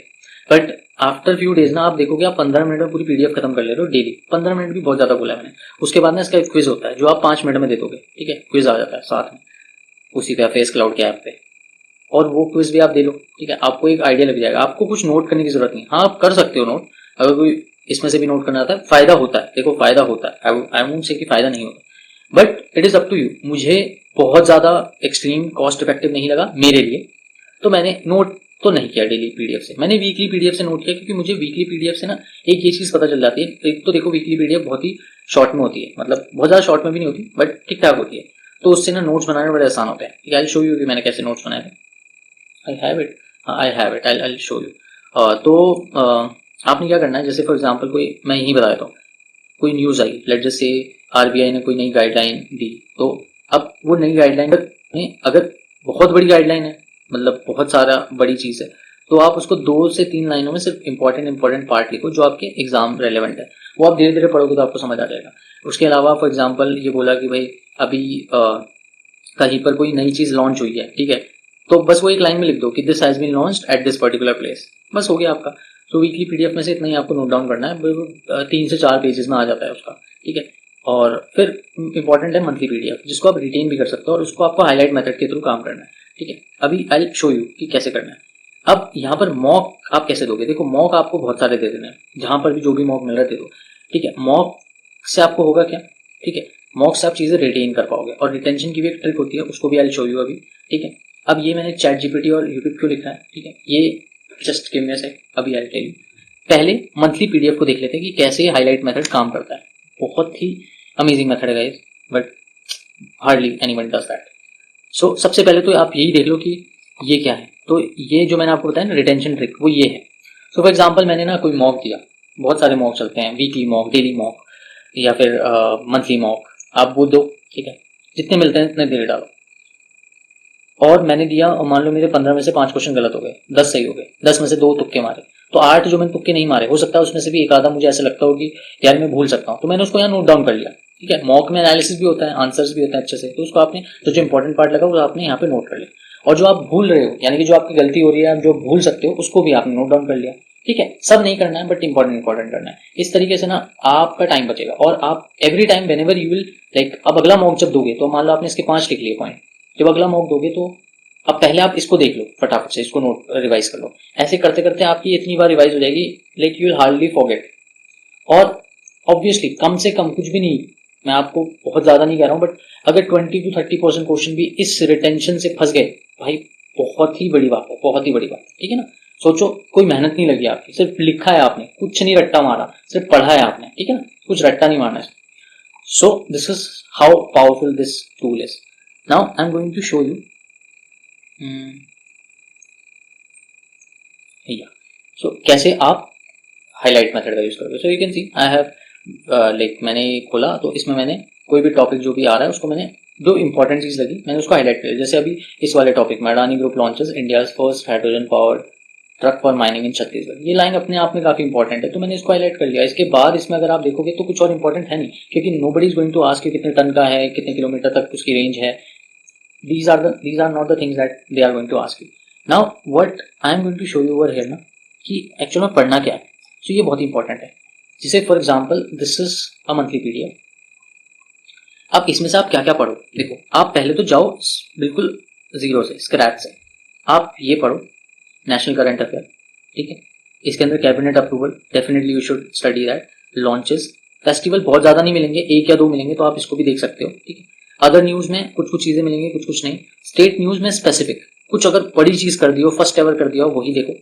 बट आफ्टर फ्यू डेज ना आप देखोगे आप 15 मिनट में पूरी पीडीएफ खत्म कर ले रहे हो डेली। 15 मिनट भी बहुत ज्यादा बोला है मैंने। उसके बाद ना इसका एक क्विज होता है जो आप 5 मिनट में दे दोगे, ठीक है। क्विज आ जाता है साथ में उसी पे फेस क्लाउड के ऐप पे, और वो क्विज भी आप दे लो, ठीक है। आपको एक आइडिया लग जाएगा, आपको कुछ नोट करने की जरूरत नहीं। हाँ, आप कर सकते हो नोट, अगर कोई इसमें से भी नोट करना आता है, फायदा होता है। देखो फायदा होता है, आई वोंट से कि फायदा नहीं होता, but it is up to you. मुझे बहुत ज्यादा एक्सट्रीम कॉस्ट इफेक्टिव नहीं लगा मेरे लिए, तो मैंने नोट तो नहीं किया डेली पीडीएफ से, मैंने वीकली पीडीएफ से नोट किया, क्योंकि मुझे वीकली पीडीएफ से ना एक ये चीज पता चल जाती है। एक तो देखो वीकली पीडीएफ बहुत ही शॉर्ट में होती है, मतलब बहुत ज्यादा शॉर्ट में भी नहीं होती, बट ठीक ठाक होती है, तो उससे ना नोट्स बनाने बड़े आसान होते हैं। आई शो यू कि मैंने कैसे नोट्स बनाए थे। I have it, I show you. तो आपने क्या करना है, जैसे फॉर एग्जाम्पल कोई, मैं यही बता देता हूँ, कोई न्यूज आई, लेट जस्ट से आरबीआई ने कोई नई गाइडलाइन दी, तो अब वो नई गाइडलाइन में अगर बहुत बड़ी गाइडलाइन है, मतलब बहुत सारा बड़ी चीज है, तो आप उसको 2 से 3 लाइनों में सिर्फ इंपॉर्टेंट पार्ट लिखो जो आपके एग्जाम रेलेवेंट है। वो आप धीरे धीरे पढ़ोगे तो आपको समझ आ जाएगा। उसके अलावा फॉर एग्जाम्पल ये बोला कि भाई अभी कहीं पर कोई नई चीज़ लॉन्च हुई है, ठीक है, तो बस वो एक लाइन में लिख दो कि this has been launched at this particular place, बस हो गया आपका। तो वीकली पीडीएफ में से इतना ही आपको नोट डाउन करना है, 3 से 4 पेजेस में आ जाता है उसका, ठीक है। और फिर इंपॉर्टेंट है मंथली पीडीएफ, जिसको आप रिटेन भी कर सकते हो और उसको आपको हाईलाइट मेथड के थ्रू काम करना है, ठीक है। अभी आई विल शो यू कि कैसे करना है। अब यहाँ पर मॉक आप कैसे दोगे, देखो मॉक आपको बहुत सारे दे देने हैं, जहाँ पर भी जो भी मॉक मिल रहा है दे दो, ठीक है। मॉक से आपको होगा क्या, ठीक है, मॉक से आप चीज़ें रिटेन कर पाओगे, और रिटेंशन की भी एक ट्रिक होती है, उसको भी आई विल शो यू अभी, ठीक है। अब ये मैंने चैट जीपीटी और यूट्यूब क्यों लिखा है, ठीक है, ये जस्ट गिव मी अ सेक, अभी आई विल टेल यू। पहले मंथली पीडीएफ को देख लेते हैं कि कैसे ये हाईलाइट मेथड काम करता है। बहुत ही अमेजिंग मेथड है guys, but hardly anyone does that. So सबसे पहले तो आप यही देख लो कि ये क्या है। तो ये जो मैंने आपको बताया ना रिटेंशन ट्रिक, वो ये है। सो फॉर एग्जांपल मैंने ना कोई मॉक दिया, बहुत सारे मॉक चलते हैं, वीकली मॉक, डेली मॉक या फिर मंथली मॉक, आप वो दो, ठीक है, जितने मिलते हैं इतने दे डालो। और मैंने दिया और मान लो मेरे 15 में से 5 क्वेश्चन गलत हो गए, 10 सही हो गए, 10 में से 2 तुक्के मारे, तो 8 जो मैंने तुक्के नहीं मारे, हो सकता है उसमें से भी एक आधा मुझे ऐसा लगता हो कि यार मैं भूल सकता हूँ, तो मैंने उसको यहाँ नोट डाउन कर लिया, ठीक है। मॉक में एनालिसिस भी होता है, आंसर्स भी होता है अच्छे से, तो उसको आपने जो इंपॉर्टेंट पार्ट लगा वो आपने यहाँ पे नोट कर लिया। और जो आप भूल रहे हो, यानी कि जो आपकी गलती हो रही है, आप जो भूल सकते हो, उसको भी आपने नोट डाउन कर लिया, ठीक है। सब नहीं करना है, बट इंपॉर्टेंट करना है। इस तरीके से ना आपका टाइम बचेगा, और आप every time when ever you will like, अब अगला मॉक जब दोगे, तो मान लो आपने इसके 5 लिख लिए पॉइंट, जब अगला मॉक दोगे तो अब पहले आप इसको देख लो फटाफट से, इसको नोट रिवाइज कर लो। ऐसे करते करते आपकी इतनी बार रिवाइज हो जाएगी like you will hardly forget. और ऑब्वियसली कम से कम, कुछ भी नहीं, मैं आपको बहुत ज्यादा नहीं कह रहा हूं, बट अगर 20 to 30% क्वेश्चन भी इस रिटेंशन से फंस गए भाई, बहुत ही बड़ी बात है, बहुत ही बड़ी बात है, ठीक है ना। सोचो कोई मेहनत नहीं लगी आपकी, सिर्फ लिखा है आपने, कुछ नहीं रट्टा मारा, सिर्फ पढ़ा है आपने, ठीक है ना, कुछ रट्टा नहीं मारना है। So this is how powerful this tool is. Now I am going to show you so कैसे आप हाईलाइट मेथड का यूज करोगे। So you can see I have like, मैंने खोला तो इसमें मैंने कोई भी टॉपिक जो भी आ रहा है उसको मैंने जो इंपॉर्टेंट चीज लगी मैंने उसको हाईलाइट किया। जैसे अभी इस वाले टॉपिक में Adani group launches India first hydrogen powered truck for mining इन छत्तीसगढ़, ये लाइन अपने आप में काफी इंपॉर्टेंट है, तो मैंने इसको हाईलाइट कर लिया। इसके बाद इसमें अगर आप देखोगे तो कुछ और इंपॉर्टेंट है नहीं, क्योंकि nobody is going to ask you कितने टन का है, कितने किलोमीटर तक उसकी रेंज है। these are not the things that they are going to ask you. Now what I am going to show you over here ना, कि एक्चुअल में पढ़ना क्या है। तो ये बहुत इंपॉर्टेंट है। जैसे for example this is a monthly PDF, अब इसमें से आप क्या क्या पढ़ो, देखो आप पहले तो जाओ बिल्कुल जीरो से, स्क्रैच से, आप ये पढ़ो नेशनल करंट अफेयर, ठीक है। इसके अंदर cabinet approval, definitely you should study that. Launches, festival बहुत ज्यादा नहीं मिलेंगे, 1 या 2 मिलेंगे, तो आप इसको भी देख सकते हो, ठीक है। अदर न्यूज में कुछ कुछ चीजें मिलेंगी, कुछ कुछ नहीं। स्टेट न्यूज में स्पेसिफिक कुछ अगर बड़ी चीज कर दी हो, फर्स्ट एवर कर दिया हो, वही देखो,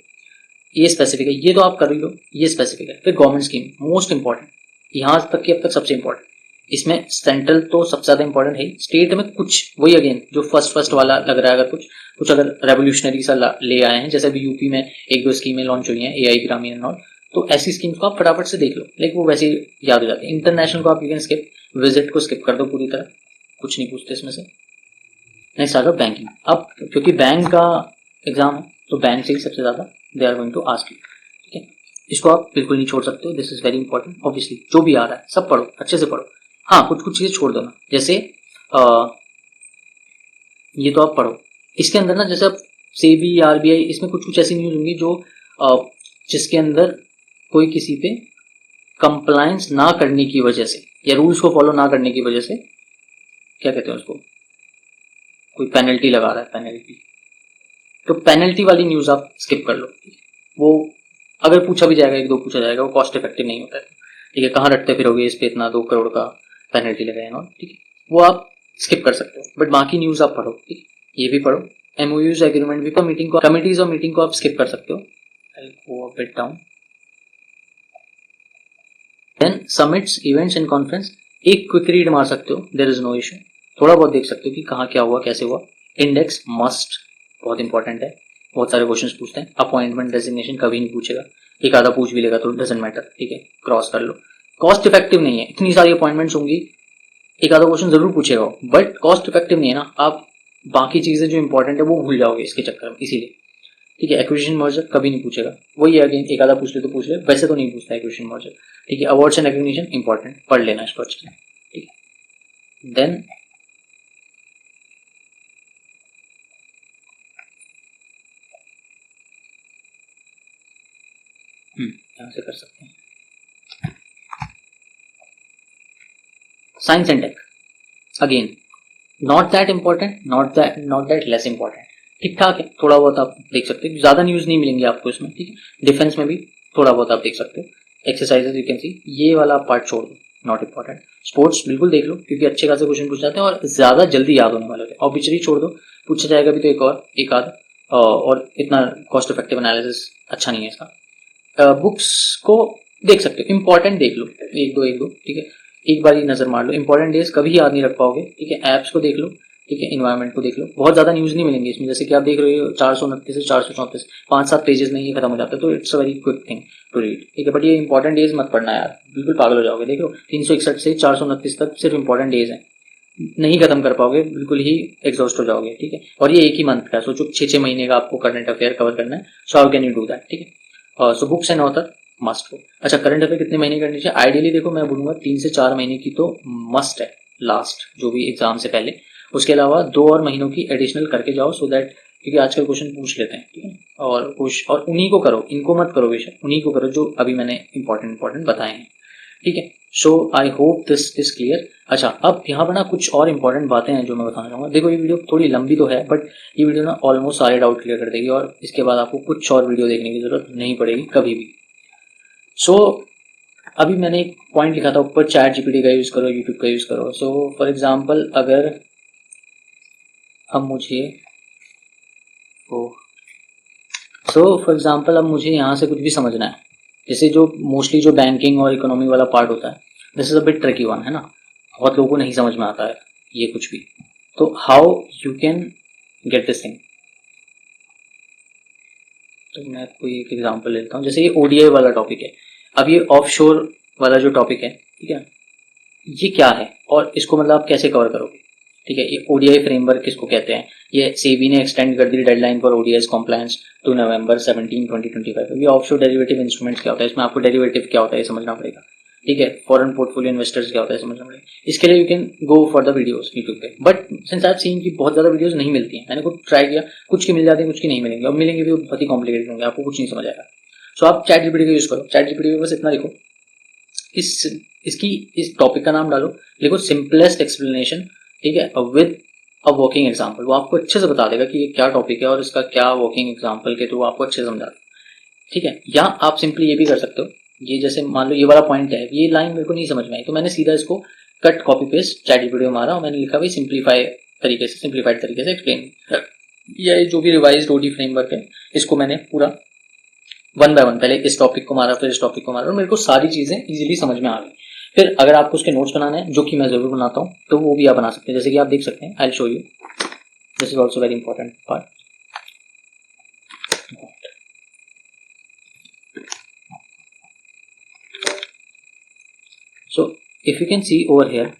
ये स्पेसिफिक है, ये तो आप कर रही हो, ये स्पेसिफिक है। फिर गवर्नमेंट स्कीम मोस्ट इंपॉर्टेंट, यहां तक कि अब तक सबसे इंपॉर्टेंट। इसमें सेंट्रल तो सबसे ज्यादा इंपॉर्टेंट है, स्टेट में कुछ वही अगेन जो फर्स्ट वाला लग रहा है, अगर कुछ अगर रेवोल्यूशनरी सा ले आए हैं, जैसे अभी यूपी में 1-2 स्कीमें लॉन्च हुई हैं, एआई ग्रामीण एंड ऑल, तो ऐसी स्कीम्स को आप फटाफट से देख लो, लाइक वो वैसे ही याद हो जाती है। इंटरनेशनल को आप यू कैन स्किप, विजिट को स्किप कर दो पूरी तरह, कुछ नहीं पूछते इसमें से। नेक्स्ट आ जाओ बैंकिंग। अब क्योंकि बैंक का एग्जाम है तो बैंक से ही सबसे ज्यादा they are going to ask you, ठीक है। इसको आप बिल्कुल नहीं छोड़ सकते हो, this is very important. Obviously जो भी आ रहा है सब पढ़ो, अच्छे से पढ़ो। हाँ, कुछ कुछ चीजें छोड़ दो ना, जैसे ये तो आप पढ़ो, इसके अंदर ना जैसे अब सेबी, आरबीआई, इसमें कुछ कुछ ऐसी न्यूज होंगी जो जिसके अंदर कोई किसी पे कंप्लायंस ना करने की वजह से या रूल्स को फॉलो ना करने की वजह से, क्या कहते हैं उसको, कोई पेनल्टी लगा रहा है, पेनल्टी, तो पेनल्टी वाली न्यूज आप स्किप कर लो। वो अगर पूछा भी जाएगा, 1-2 पूछा जाएगा, वो कॉस्ट इफेक्टिव नहीं होता है, ठीक है। कहाँ रटते फिरोगे इस पे इतना 2 करोड़ का पेनल्टी लगाए ना, ठीक है, वो आप स्किप कर सकते हो। बट बाकी न्यूज आप पढ़ो, ठीक है, ये भी पढ़ो। एमओयूज एग्रीमेंट भी, मीटिंग को, कमिटीज और मीटिंग को आप स्किप कर सकते हो। I go a bit down. Then summits, events and conference, एक क्विक रीड मार सकते हो, देयर इज नो इशू। थोड़ा बहुत देख सकते हो कि कहाँ क्या हुआ, कैसे हुआ। इंडेक्स मस्ट, बहुत इंपॉर्टेंट है, बहुत सारे क्वेश्चंस पूछते हैं। अपॉइंटमेंट डेजिग्नेशन कभी नहीं पूछेगा, एक आधा पूछ भी लेगा तो डजंट मैटर, ठीक है, क्रॉस कर लो। कॉस्ट इफेक्टिव नहीं है, इतनी सारी अपॉइंटमेंट्स होंगी, एक आधा क्वेश्चन जरूर पूछेगा, बट कॉस्ट इफेक्टिव नहीं है ना, आप बाकी चीजें जो इंपॉर्टेंट है वो भूल जाओगे इसके चक्कर में, इसीलिए, ठीक है। एक्विजिशन मर्जर कभी नहीं पूछेगा, वही अगेन एक आधा पूछ ले तो पूछ ले, वैसे तो नहीं पूछता एक्विजिशन मर्जर, ठीक है। अवार्ड्स एंड रिकॉग्निशन इंपॉर्टेंट, पढ़ लेना इसको अच्छे से, ठीक है। देन यहाँ से कर सकते हैं। Science and tech again not that important, not that less important, ठीक ठाक है, थोड़ा बहुत आप देख सकते हो, ज्यादा न्यूज नहीं मिलेंगे आपको इसमें, ठीक है। डिफेंस में भी थोड़ा बहुत आप देख सकते हो, एक्सरसाइजेस यू कैन सी, ये वाला पार्ट छोड़ दो, नॉट इम्पोर्टेंट। स्पोर्ट्स बिल्कुल देख लो क्योंकि अच्छे खासे क्वेश्चन पूछ जाते हैं और ज्यादा जल्दी याद होने वाले होते हैं। और पिछड़ी छोड़ दो, पूछा जाएगा भी तो एक आध, और इतना कॉस्ट इफेक्टिव एनालिसिस अच्छा नहीं है इसका। बुक्स को देख सकते हो, इंपॉर्टेंट देख लो, एक दो, ठीक है, एक बार ही नजर मार लो। इंपॉर्टेंट डेज कभी याद नहीं रख पाओगे, ठीक है। ऐप्स को देख लो, ठीक है, इन्वायरमेंट को देख लो, बहुत ज्यादा न्यूज नहीं मिलेंगे इसमें, जैसे कि आप देख रहे हो 429 से 434 5-7 पेजेस में ही खत्म हो जाता है, तो it's a very quick thing to read, ठीक है। बट ये इंपॉर्टेंट डेज मत पढ़ना यार, बिल्कुल पागल हो जाओगे। देख लो 361 से 429 तक सिर्फ इंपॉर्टेंट डेज है, नहीं खत्म कर पाओगे, बिल्कुल ही एग्जॉस्ट हो जाओगे, ठीक है। और ये एक ही मंथ का, सोचो 6-6 महीने का आपको करंट अफेयर कवर करना है, so how can you do that, ठीक है। So books and author must हो। अच्छा, करंट अफेयर कितने महीने करनी चाहिए? आइडियली देखो मैं बोलूंगा 3 से 4 महीने की तो मस्ट है, लास्ट जो भी एग्जाम से पहले। उसके अलावा 2 और महीनों की एडिशनल करके जाओ, सो दैट, क्योंकि आजकल क्वेश्चन पूछ लेते हैं, ठीक है। और उन्हीं को करो, इनको मत करो बेशक, उन्हीं को करो जो अभी मैंने इंपॉर्टेंट बताए हैं, ठीक है। So I hope this is clear. अच्छा, अब यहाँ पर ना कुछ और इंपॉर्टेंट बातें हैं जो मैं बताना चाहूंगा। देखो ये वीडियो थोड़ी लंबी तो है, बट ये वीडियो ना ऑलमोस्ट सारे डाउट क्लियर कर देगी और इसके बाद आपको कुछ और वीडियो देखने की जरूरत नहीं पड़ेगी कभी भी। सो अभी मैंने एक पॉइंट लिखा था ऊपर, चैट जीपीटी का यूज करो, यूट्यूब का यूज करो। सो फॉर एग्जाम्पल अगर अब मुझे अब मुझे यहाँ से कुछ भी समझना है, जैसे जो मोस्टली जो बैंकिंग और इकोनॉमी वाला पार्ट होता है, this is a bit tricky one, है ना, बहुत लोगों को नहीं समझ में आता है ये कुछ भी। तो how you can get this thing, तो मैं आपको एक एग्जांपल लेता हूँ। जैसे ये ओडीआई वाला टॉपिक है, अब ये ऑफशोर वाला जो टॉपिक है, ठीक है, ये क्या है और इसको मतलब आप कैसे कवर करोगे, ठीक है। ये ओडीआई फ्रेमवर्क किसको कहते हैं, ये सेबी ने एक्सटेंड कर दी deadline for ODI compliance to November 17, 2025। ये ऑफशोर डेरिवेटिव इंस्ट्रूमेंट्स क्या होता है, इसमें आपको डेरिवेटिव क्या होता है ये समझना पड़ेगा, ठीक है। फॉरेन पोर्टफोलियो इन्वेस्टर्स क्या होता है समझना पड़ेगा। इसके लिए you can go for the videos YouTube पे, but since I have seen कि बहुत ज्यादा वीडियोस नहीं मिलती हैं, मैंने कुछ ट्राई किया, कुछ की मिल जाती है, कुछ की नहीं मिलेंगे, और मिलेंगे भी बहुत ही कॉम्प्लिकेटेड होंगे, आपको कुछ नहीं समझ आएगा। सो आप चैट जीपीटी का यूज करो, चैट जीपीटी में बस इतना लिखो, इस टॉपिक का नाम डालो, लिखो सिंपलेस्ट एक्सप्लेनेशन, ठीक है, विद अ वर्किंग एग्जाम्पल। वो आपको अच्छे से बता देगा कि ये क्या टॉपिक है और इसका क्या वर्किंग एग्जाम्पल के थ्रू आपको अच्छे से समझा देगा, ठीक है। या आप सिंपली ये भी कर सकते हो, ये जैसे मान लो ये वाला पॉइंट है, ये लाइन मेरे को नहीं समझ में आई, तो मैंने सीधा इसको cut copy paste chat GPT में मारा और मैंने लिखा भाई सिंप्लीफाइड तरीके से एक्सप्लेन, या जो भी रिवाइज्ड ओडी फ्रेमवर्क है इसको मैंने पूरा 1 बाय 1 पहले इस टॉपिक को मारा, फिर इस टॉपिक को मारा, और मेरे को सारी चीजें इजीली समझ में आ गई। फिर अगर आपको उसके नोट्स बनाने हैं, जो कि मैं जरूर बनाता हूँ, तो वो भी आप बना सकते हैं, जैसे कि आप देख सकते हैं, आई will show you, this is also very important part. So if you can C over here,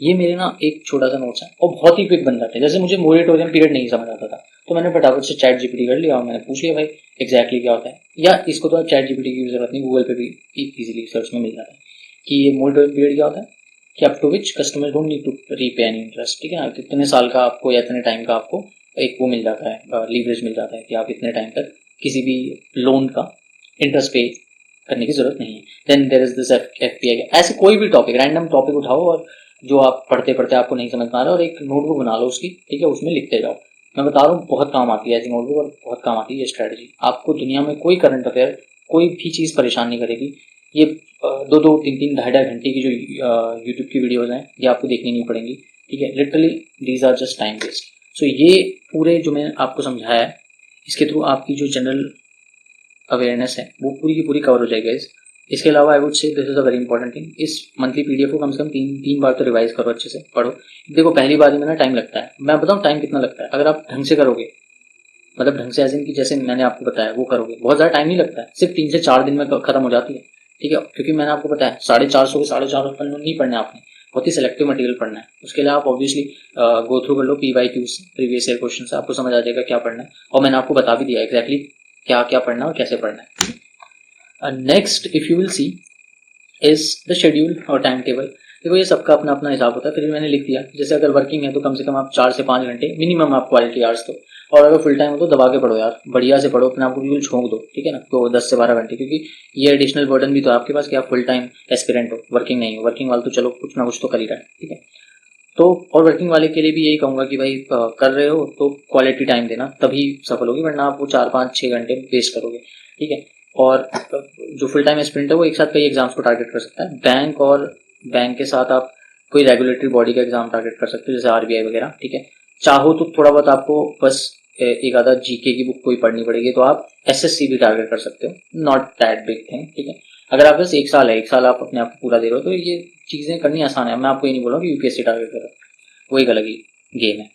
ये मेरे ना एक छोटा सा नोट्स है और बहुत ही क्विक बन जाते हैं। जैसे मुझे मोरेटोरियम पीरियड नहीं समझ आता था, तो मैंने फटाफट से चैट जीपीटी कर लिया और मैंने पूछ लिया भाई एग्जैक्टली क्या होता है, या इसको तो आप चैट जीपीटी की जरूरत नहीं, गूगल पे भी इजीली सर्च में मिल जाता है कि ये मोरेटोरियम पीरियड क्या होता है, कि up to which customer don't need to repay any interest, ठीक है ना, कितने साल का आपको या इतने टाइम का आपको एक वो मिल जाता है, लीवरेज मिल जाता है कि आप इतने टाइम तक किसी भी लोन का इंटरेस्ट पे करने की जरूरत नहीं है। Then there is this FPI, ऐसे कोई भी टॉपिक, रैंडम टॉपिक उठाओ और जो आप पढ़ते पढ़ते आपको नहीं समझ में आ रहा, और एक नोटबुक बना लो उसकी, ठीक है, उसमें लिखते जाओ। मैं बता रहा हूँ बहुत काम आती है ऐसी नोटबुक, और बहुत काम आती है ये स्ट्रेटजी। आपको दुनिया में कोई करंट अफेयर, कोई भी चीज़ परेशान नहीं करेगी। ये 2-2, 3-3, 2.5 घंटे की जो यूट्यूब की वीडियोज़ हैं, ये आपको देखनी नहीं पड़ेंगी, ठीक है। Literally these are just time waste. So ये पूरे जो मैंने आपको समझाया है, इसके थ्रू आपकी जो जनरल अवेयरनेस है वो पूरी की पूरी कवर हो जाएगी गाइस। इसके अलावा आई वुड से this is a very important thing, इस मंथली पीडीएफ को कम से कम 3 बार तो रिवाइज करो, अच्छे से पढ़ो। देखो पहली बार में ना टाइम लगता है, मैं बताऊँ टाइम कितना लगता है, अगर आप ढंग से करोगे, मतलब ढंग से एज इन की जैसे मैंने आपको बताया वो करोगे, बहुत ज़्यादा टाइम नहीं लगता है, सिर्फ 3 से 4 दिन में खत्म हो जाती है, ठीक है। क्योंकि मैंने आपको बताया 450 के 450 पन्ने नहीं पढ़ने आपने, बहुत ही सिलेक्टिव मटेरियल पढ़ना है। उसके लिए आप ऑब्वियसली गो थ्रू कर लो PYQs, प्रीवियस ईयर क्वेश्चन से आपको समझ आ जाएगा क्या पढ़ना है, और मैंने आपको बता भी दिया एग्जैक्टली क्या क्या पढ़ना है और कैसे पढ़ना है। Next if you will C is the schedule और टाइम टेबल। देखो ये सबका अपना अपना हिसाब होता है, फिर भी मैंने लिख दिया, जैसे अगर वर्किंग है तो कम से कम आप 4 से 5 घंटे मिनिमम आप क्वालिटी आवर्स दो, और अगर फुल टाइम हो तो दबा के पढ़ो यार, बढ़िया से पढ़ो, अपने आपको बिल्कुल झोंक दो, ठीक है ना। तो 10 से 12 घंटे, क्योंकि ये एडिशनल बर्डन भी तो आपके पास कि आप फुल टाइम एस्पिरेंट हो, वर्किंग नहीं हो। वर्किंग वाले तो चलो कुछ ना कुछ तो कर ही रहा है, ठीक है। तो और वर्किंग वाले के लिए भी यही कहूंगा कि भाई कर रहे हो तो क्वालिटी टाइम देना, तभी सफल होगी, वरना आप वो 4-5-6 घंटे वेस्ट करोगे, ठीक है। और जो फुल टाइम एस्पिरेंट है वो एक साथ कई एग्जाम्स को टारगेट कर सकता है। बैंक के साथ आप कोई रेगुलेटरी बॉडी का एग्जाम टारगेट कर सकते हो, जैसे आरबीआई वगैरह, ठीक है। चाहो तो थोड़ा बहुत आपको बस एक आधा जीके की बुक कोई पढ़नी पड़ेगी, तो आप एसएससी भी टारगेट कर सकते हो, नॉट दैट बिग थिंग, ठीक है। अगर आप बस 1 साल आप अपने आप को पूरा दे रहे हो तो ये चीजें करनी आसान है। मैं आपको ये नहीं बोल रहा कि यूपीएससी टारगेट करो, वो एक अलग ही गेम है।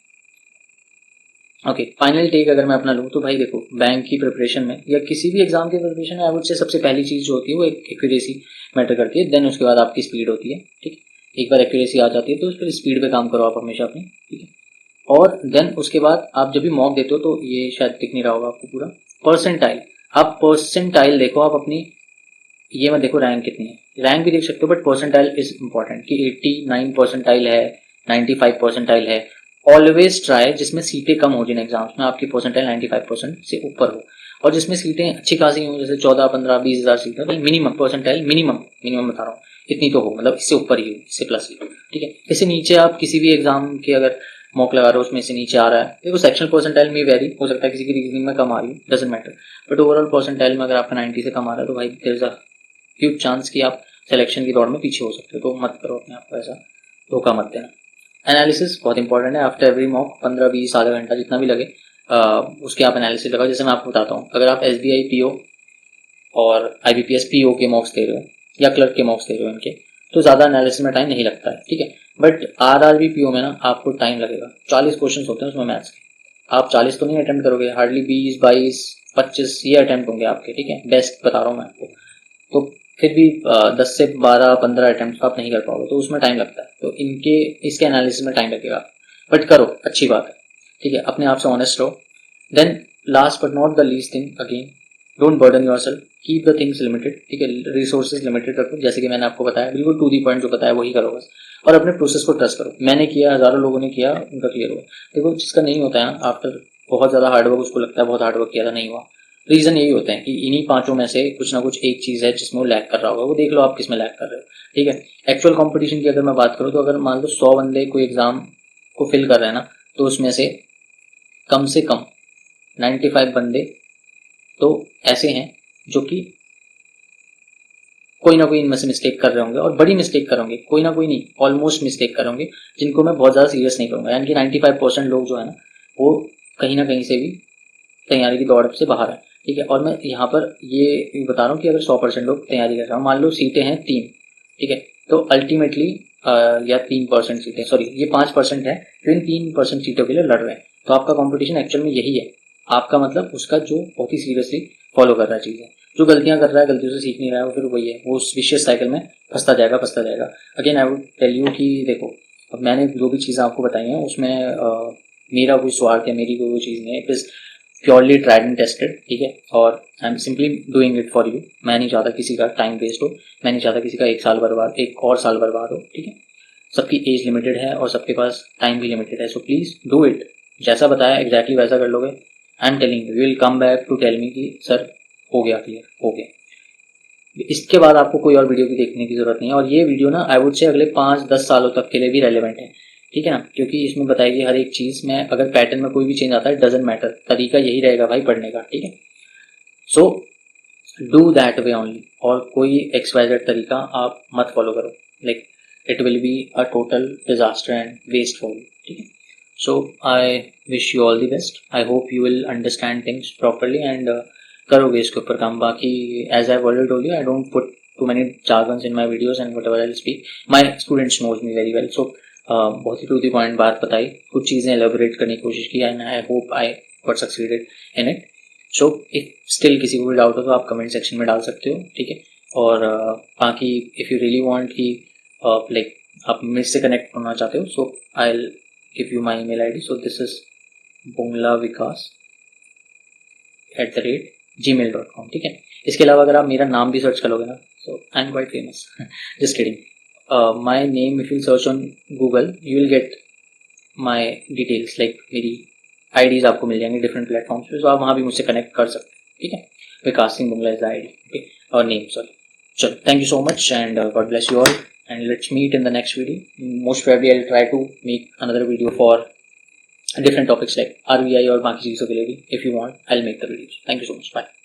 ओके, फाइनल टेक अगर मैं अपना लूँ तो भाई देखो, बैंक की प्रिपरेशन में या किसी भी एग्जाम की प्रिपरेशन में आई वुड से सबसे पहली चीज जो होती है वो एक्यूरेसी मैटर करती है। देन उसके बाद आपकी स्पीड होती है, ठीक है। एक बार एक्यूरेसी आ जाती है तो फिर स्पीड पे काम करो आप हमेशा अपनी, ठीक है। और देन उसके बाद आप जब भी मॉक देते हो तो ये शायद दिख नहीं रहा होगा आपको पूरा परसेंटाइल, आप परसेंटाइल देखो आप अपनी, ये मत देखो रैंक कितनी है। रैंक भी देख सकते हो बट परसेंटाइल इज इंपॉर्टेंट कि 89 परसेंटाइल है, 95 परसेंटाइल है। ऑलवेज ट्राई जिसमें सीटें कम हो जिन एग्जाम्स में आपकी परसेंटाइल 95% से ऊपर हो, और जिसमें सीटें अच्छी खासी हो, जैसे 14-15-20 हज़ार सीट है, मिनिमम परसेंटाइल, मिनिमम बता रहा हूँ, इतनी तो हो, मतलब इससे ऊपर ही हो, इससे प्लस ही, ठीक है। इससे नीचे आप किसी भी एग्जाम के अगर मॉक लगा रहे हो उसमें से नीचे आ रहा है, देखो सेक्शनल परसेंटाइल में वेरी हो सकता है, किसी की रीजनिंग में कम आ रही है, doesn't matter, but overall percentile में अगर आपका 90 से कम आ रहा है तो भाई there is a huge chance कि आप सिलेक्शन की दौड़ में पीछे हो सकते हो। तो मत करो अपने आप को ऐसा, धोखा मत देना। एनालिसिस बहुत इंपॉर्टेंट है। आफ्टर एवरी मॉक 15-20 आधा घंटा जितना भी लगे उसके आप एनालिसिस लगाओ। जैसे मैं आपको बताता हूँ, अगर आप एसबीआई पीओ और आईबीपीएस पीओ के मॉक्स दे रहे हो या क्लर्क के मॉक्स दे रहे हो इनके, तो ज़्यादा एनालिसिस में टाइम नहीं लगता है, ठीक है। बट आरआरबी पीओ में ना आपको टाइम लगेगा, 40 क्वेश्चन होते हैं उसमें मैथ्स के, आप 40 तो नहीं अटेम्प्ट करोगे, हार्डली 20-22-25 ये अटेम्प्ट होंगे आपके, ठीक है। बेस्ट बता रहा हूँ मैं आपको। तो फिर भी 10 से 12-15 अटेम्प्ट आप नहीं कर पाओगे, तो उसमें टाइम लगता है। तो इसके एनालिसिस में टाइम लगेगा, बट करो, अच्छी बात है, ठीक है। अपने आप से ऑनेस्ट रहो। Then last but not the least thing, again don't burden yourself, keep the things limited, ठीक है। रिसोर्सेज लिमिटेड रखो, जैसे कि मैंने आपको बताया, बिल्कुल टू दी पॉइंट जो बताया वही करो बस, और अपने प्रोसेस को ट्रस्ट करो। मैंने किया, हजारों लोगों ने किया, उनका क्लियर हुआ। देखो जिसका नहीं होता है ना आफ्टर बहुत ज्यादा हार्डवर्क, उसको लगता है बहुत हार्डवर्क किया था, नहीं हुआ। रीजन यही होते हैं कि इन्हीं पांचों में से कुछ ना कुछ एक चीज है जिसमें वो लैग कर रहा होगा, वो देख लो आप किसमें लैग कर रहे हो, ठीक है। एक्चुअल कंपटीशन की अगर मैं बात करूँ तो अगर मान लो 100 बंदे कोई एग्जाम को फिल कर रहे हैं ना, तो उसमें से कम 95 बंदे तो ऐसे हैं जो कि कोई ना कोई इनमें से मिस्टेक कर रहे होंगे, और बड़ी मिस्टेक करोगे, कोई ना कोई नहीं, ऑलमोस्ट मिस्टेक करोगे, जिनको मैं बहुत ज्यादा सीरियस नहीं करूंगा। यानी कि 95% लोग जो है ना वो कहीं ना कहीं से भी तैयारी की दौड़ से बाहर है, ठीक है। और मैं यहाँ पर ये बता रहा हूँ कि अगर 100% लोग तैयारी कर रहे हो, मान लो सीटें हैं 3, ठीक है, तो अल्टीमेटली या 3% सीटें, सॉरी ये 5% है जो इन 3% सीटों के लिए लड़ रहे हैं, तो आपका कॉम्पिटिशन एक्चुअल में यही है। आपका मतलब उसका जो बहुत ही सीरियसली फॉलो कर रहा है चीज़ें, जो गलतियां कर रहा है, गलतियों से सीख नहीं रहा है, वो फिर वही है, वो उस विशियस साइकिल में फंसता जाएगा। Again I would tell you कि देखो, अब मैंने जो भी चीज़ें आपको बताई हैं उसमें मेरा कोई स्वार्थ या मेरी कोई वो चीज़ नहीं है, it is purely tried and tested, ठीक है। और I am simply doing it for you. मैं नहीं चाहता किसी का टाइम वेस्ट हो, मैं नहीं चाहता किसी का एक और साल बर्बाद हो, ठीक है। सबकी एज लिमिटेड है और सबके पास टाइम भी लिमिटेड है, सो प्लीज डू इट। जैसा बताया एग्जैक्टली वैसा कर लोगे, I am telling you will come back to tell me कि सर हो गया, क्लियर हो गया। इसके बाद आपको कोई और वीडियो की देखने की जरूरत नहीं है, और ये वीडियो ना आई वुड से अगले 5-10 सालों तक के लिए भी रेलिवेंट है, ठीक है ना, क्योंकि इसमें बताएगी हर एक चीज में, अगर पैटर्न में कोई भी चेंज आता है डजेंट मैटर, तरीका यही रहेगा भाई पढ़ने का, ठीक है। So do that way only, और कोई XYZ तरीका आप मत फॉलो करो, like it will be a total disaster and waste for you, ठीक है। So I wish you all the best, I hope you will understand things properly and करोगे इसके ऊपर काम। बाकी as I already told you, I don't put too many jargons in my videos and whatever I'll speak, my students knows me very well, so बहुत ही टू दी पॉइंट बात बताई, कुछ चीज़ें एलेबोरेट करने की कोशिश की, and I hope I got succeeded in it. So if still किसी को भी डाउट हो तो आप कमेंट सेक्शन में डाल सकते हो, ठीक है। और बाकी इफ़ यू रियली वांट कि लाइक आप मेरे से कनेक्ट होना चाहते हो, so I will give you my email ID, so this is bonglavikas@gmail.com, ठीक है। इसके अलावा अगर आप मेरा नाम भी सर्च करोगे ना, so I am quite famous, just kidding. My name if you search on Google you will get my details, like मेरी आईडीज आपको मिल जाएंगे डिफरेंट प्लेटफॉर्म्स पे, तो आप वहाँ भी मुझसे कनेक्ट कर सकते हैं, ठीक है। Vikas Singh Bongla is the ID, okay, और नेम, सॉरी। चलो, thank you so much and God bless you all, and let's meet in the next video. Most probably I'll try to make another video for different topics like RBI or बाकी चीज़ों के लिए भी. If you want, I'll make the videos. Thank you so much. Bye.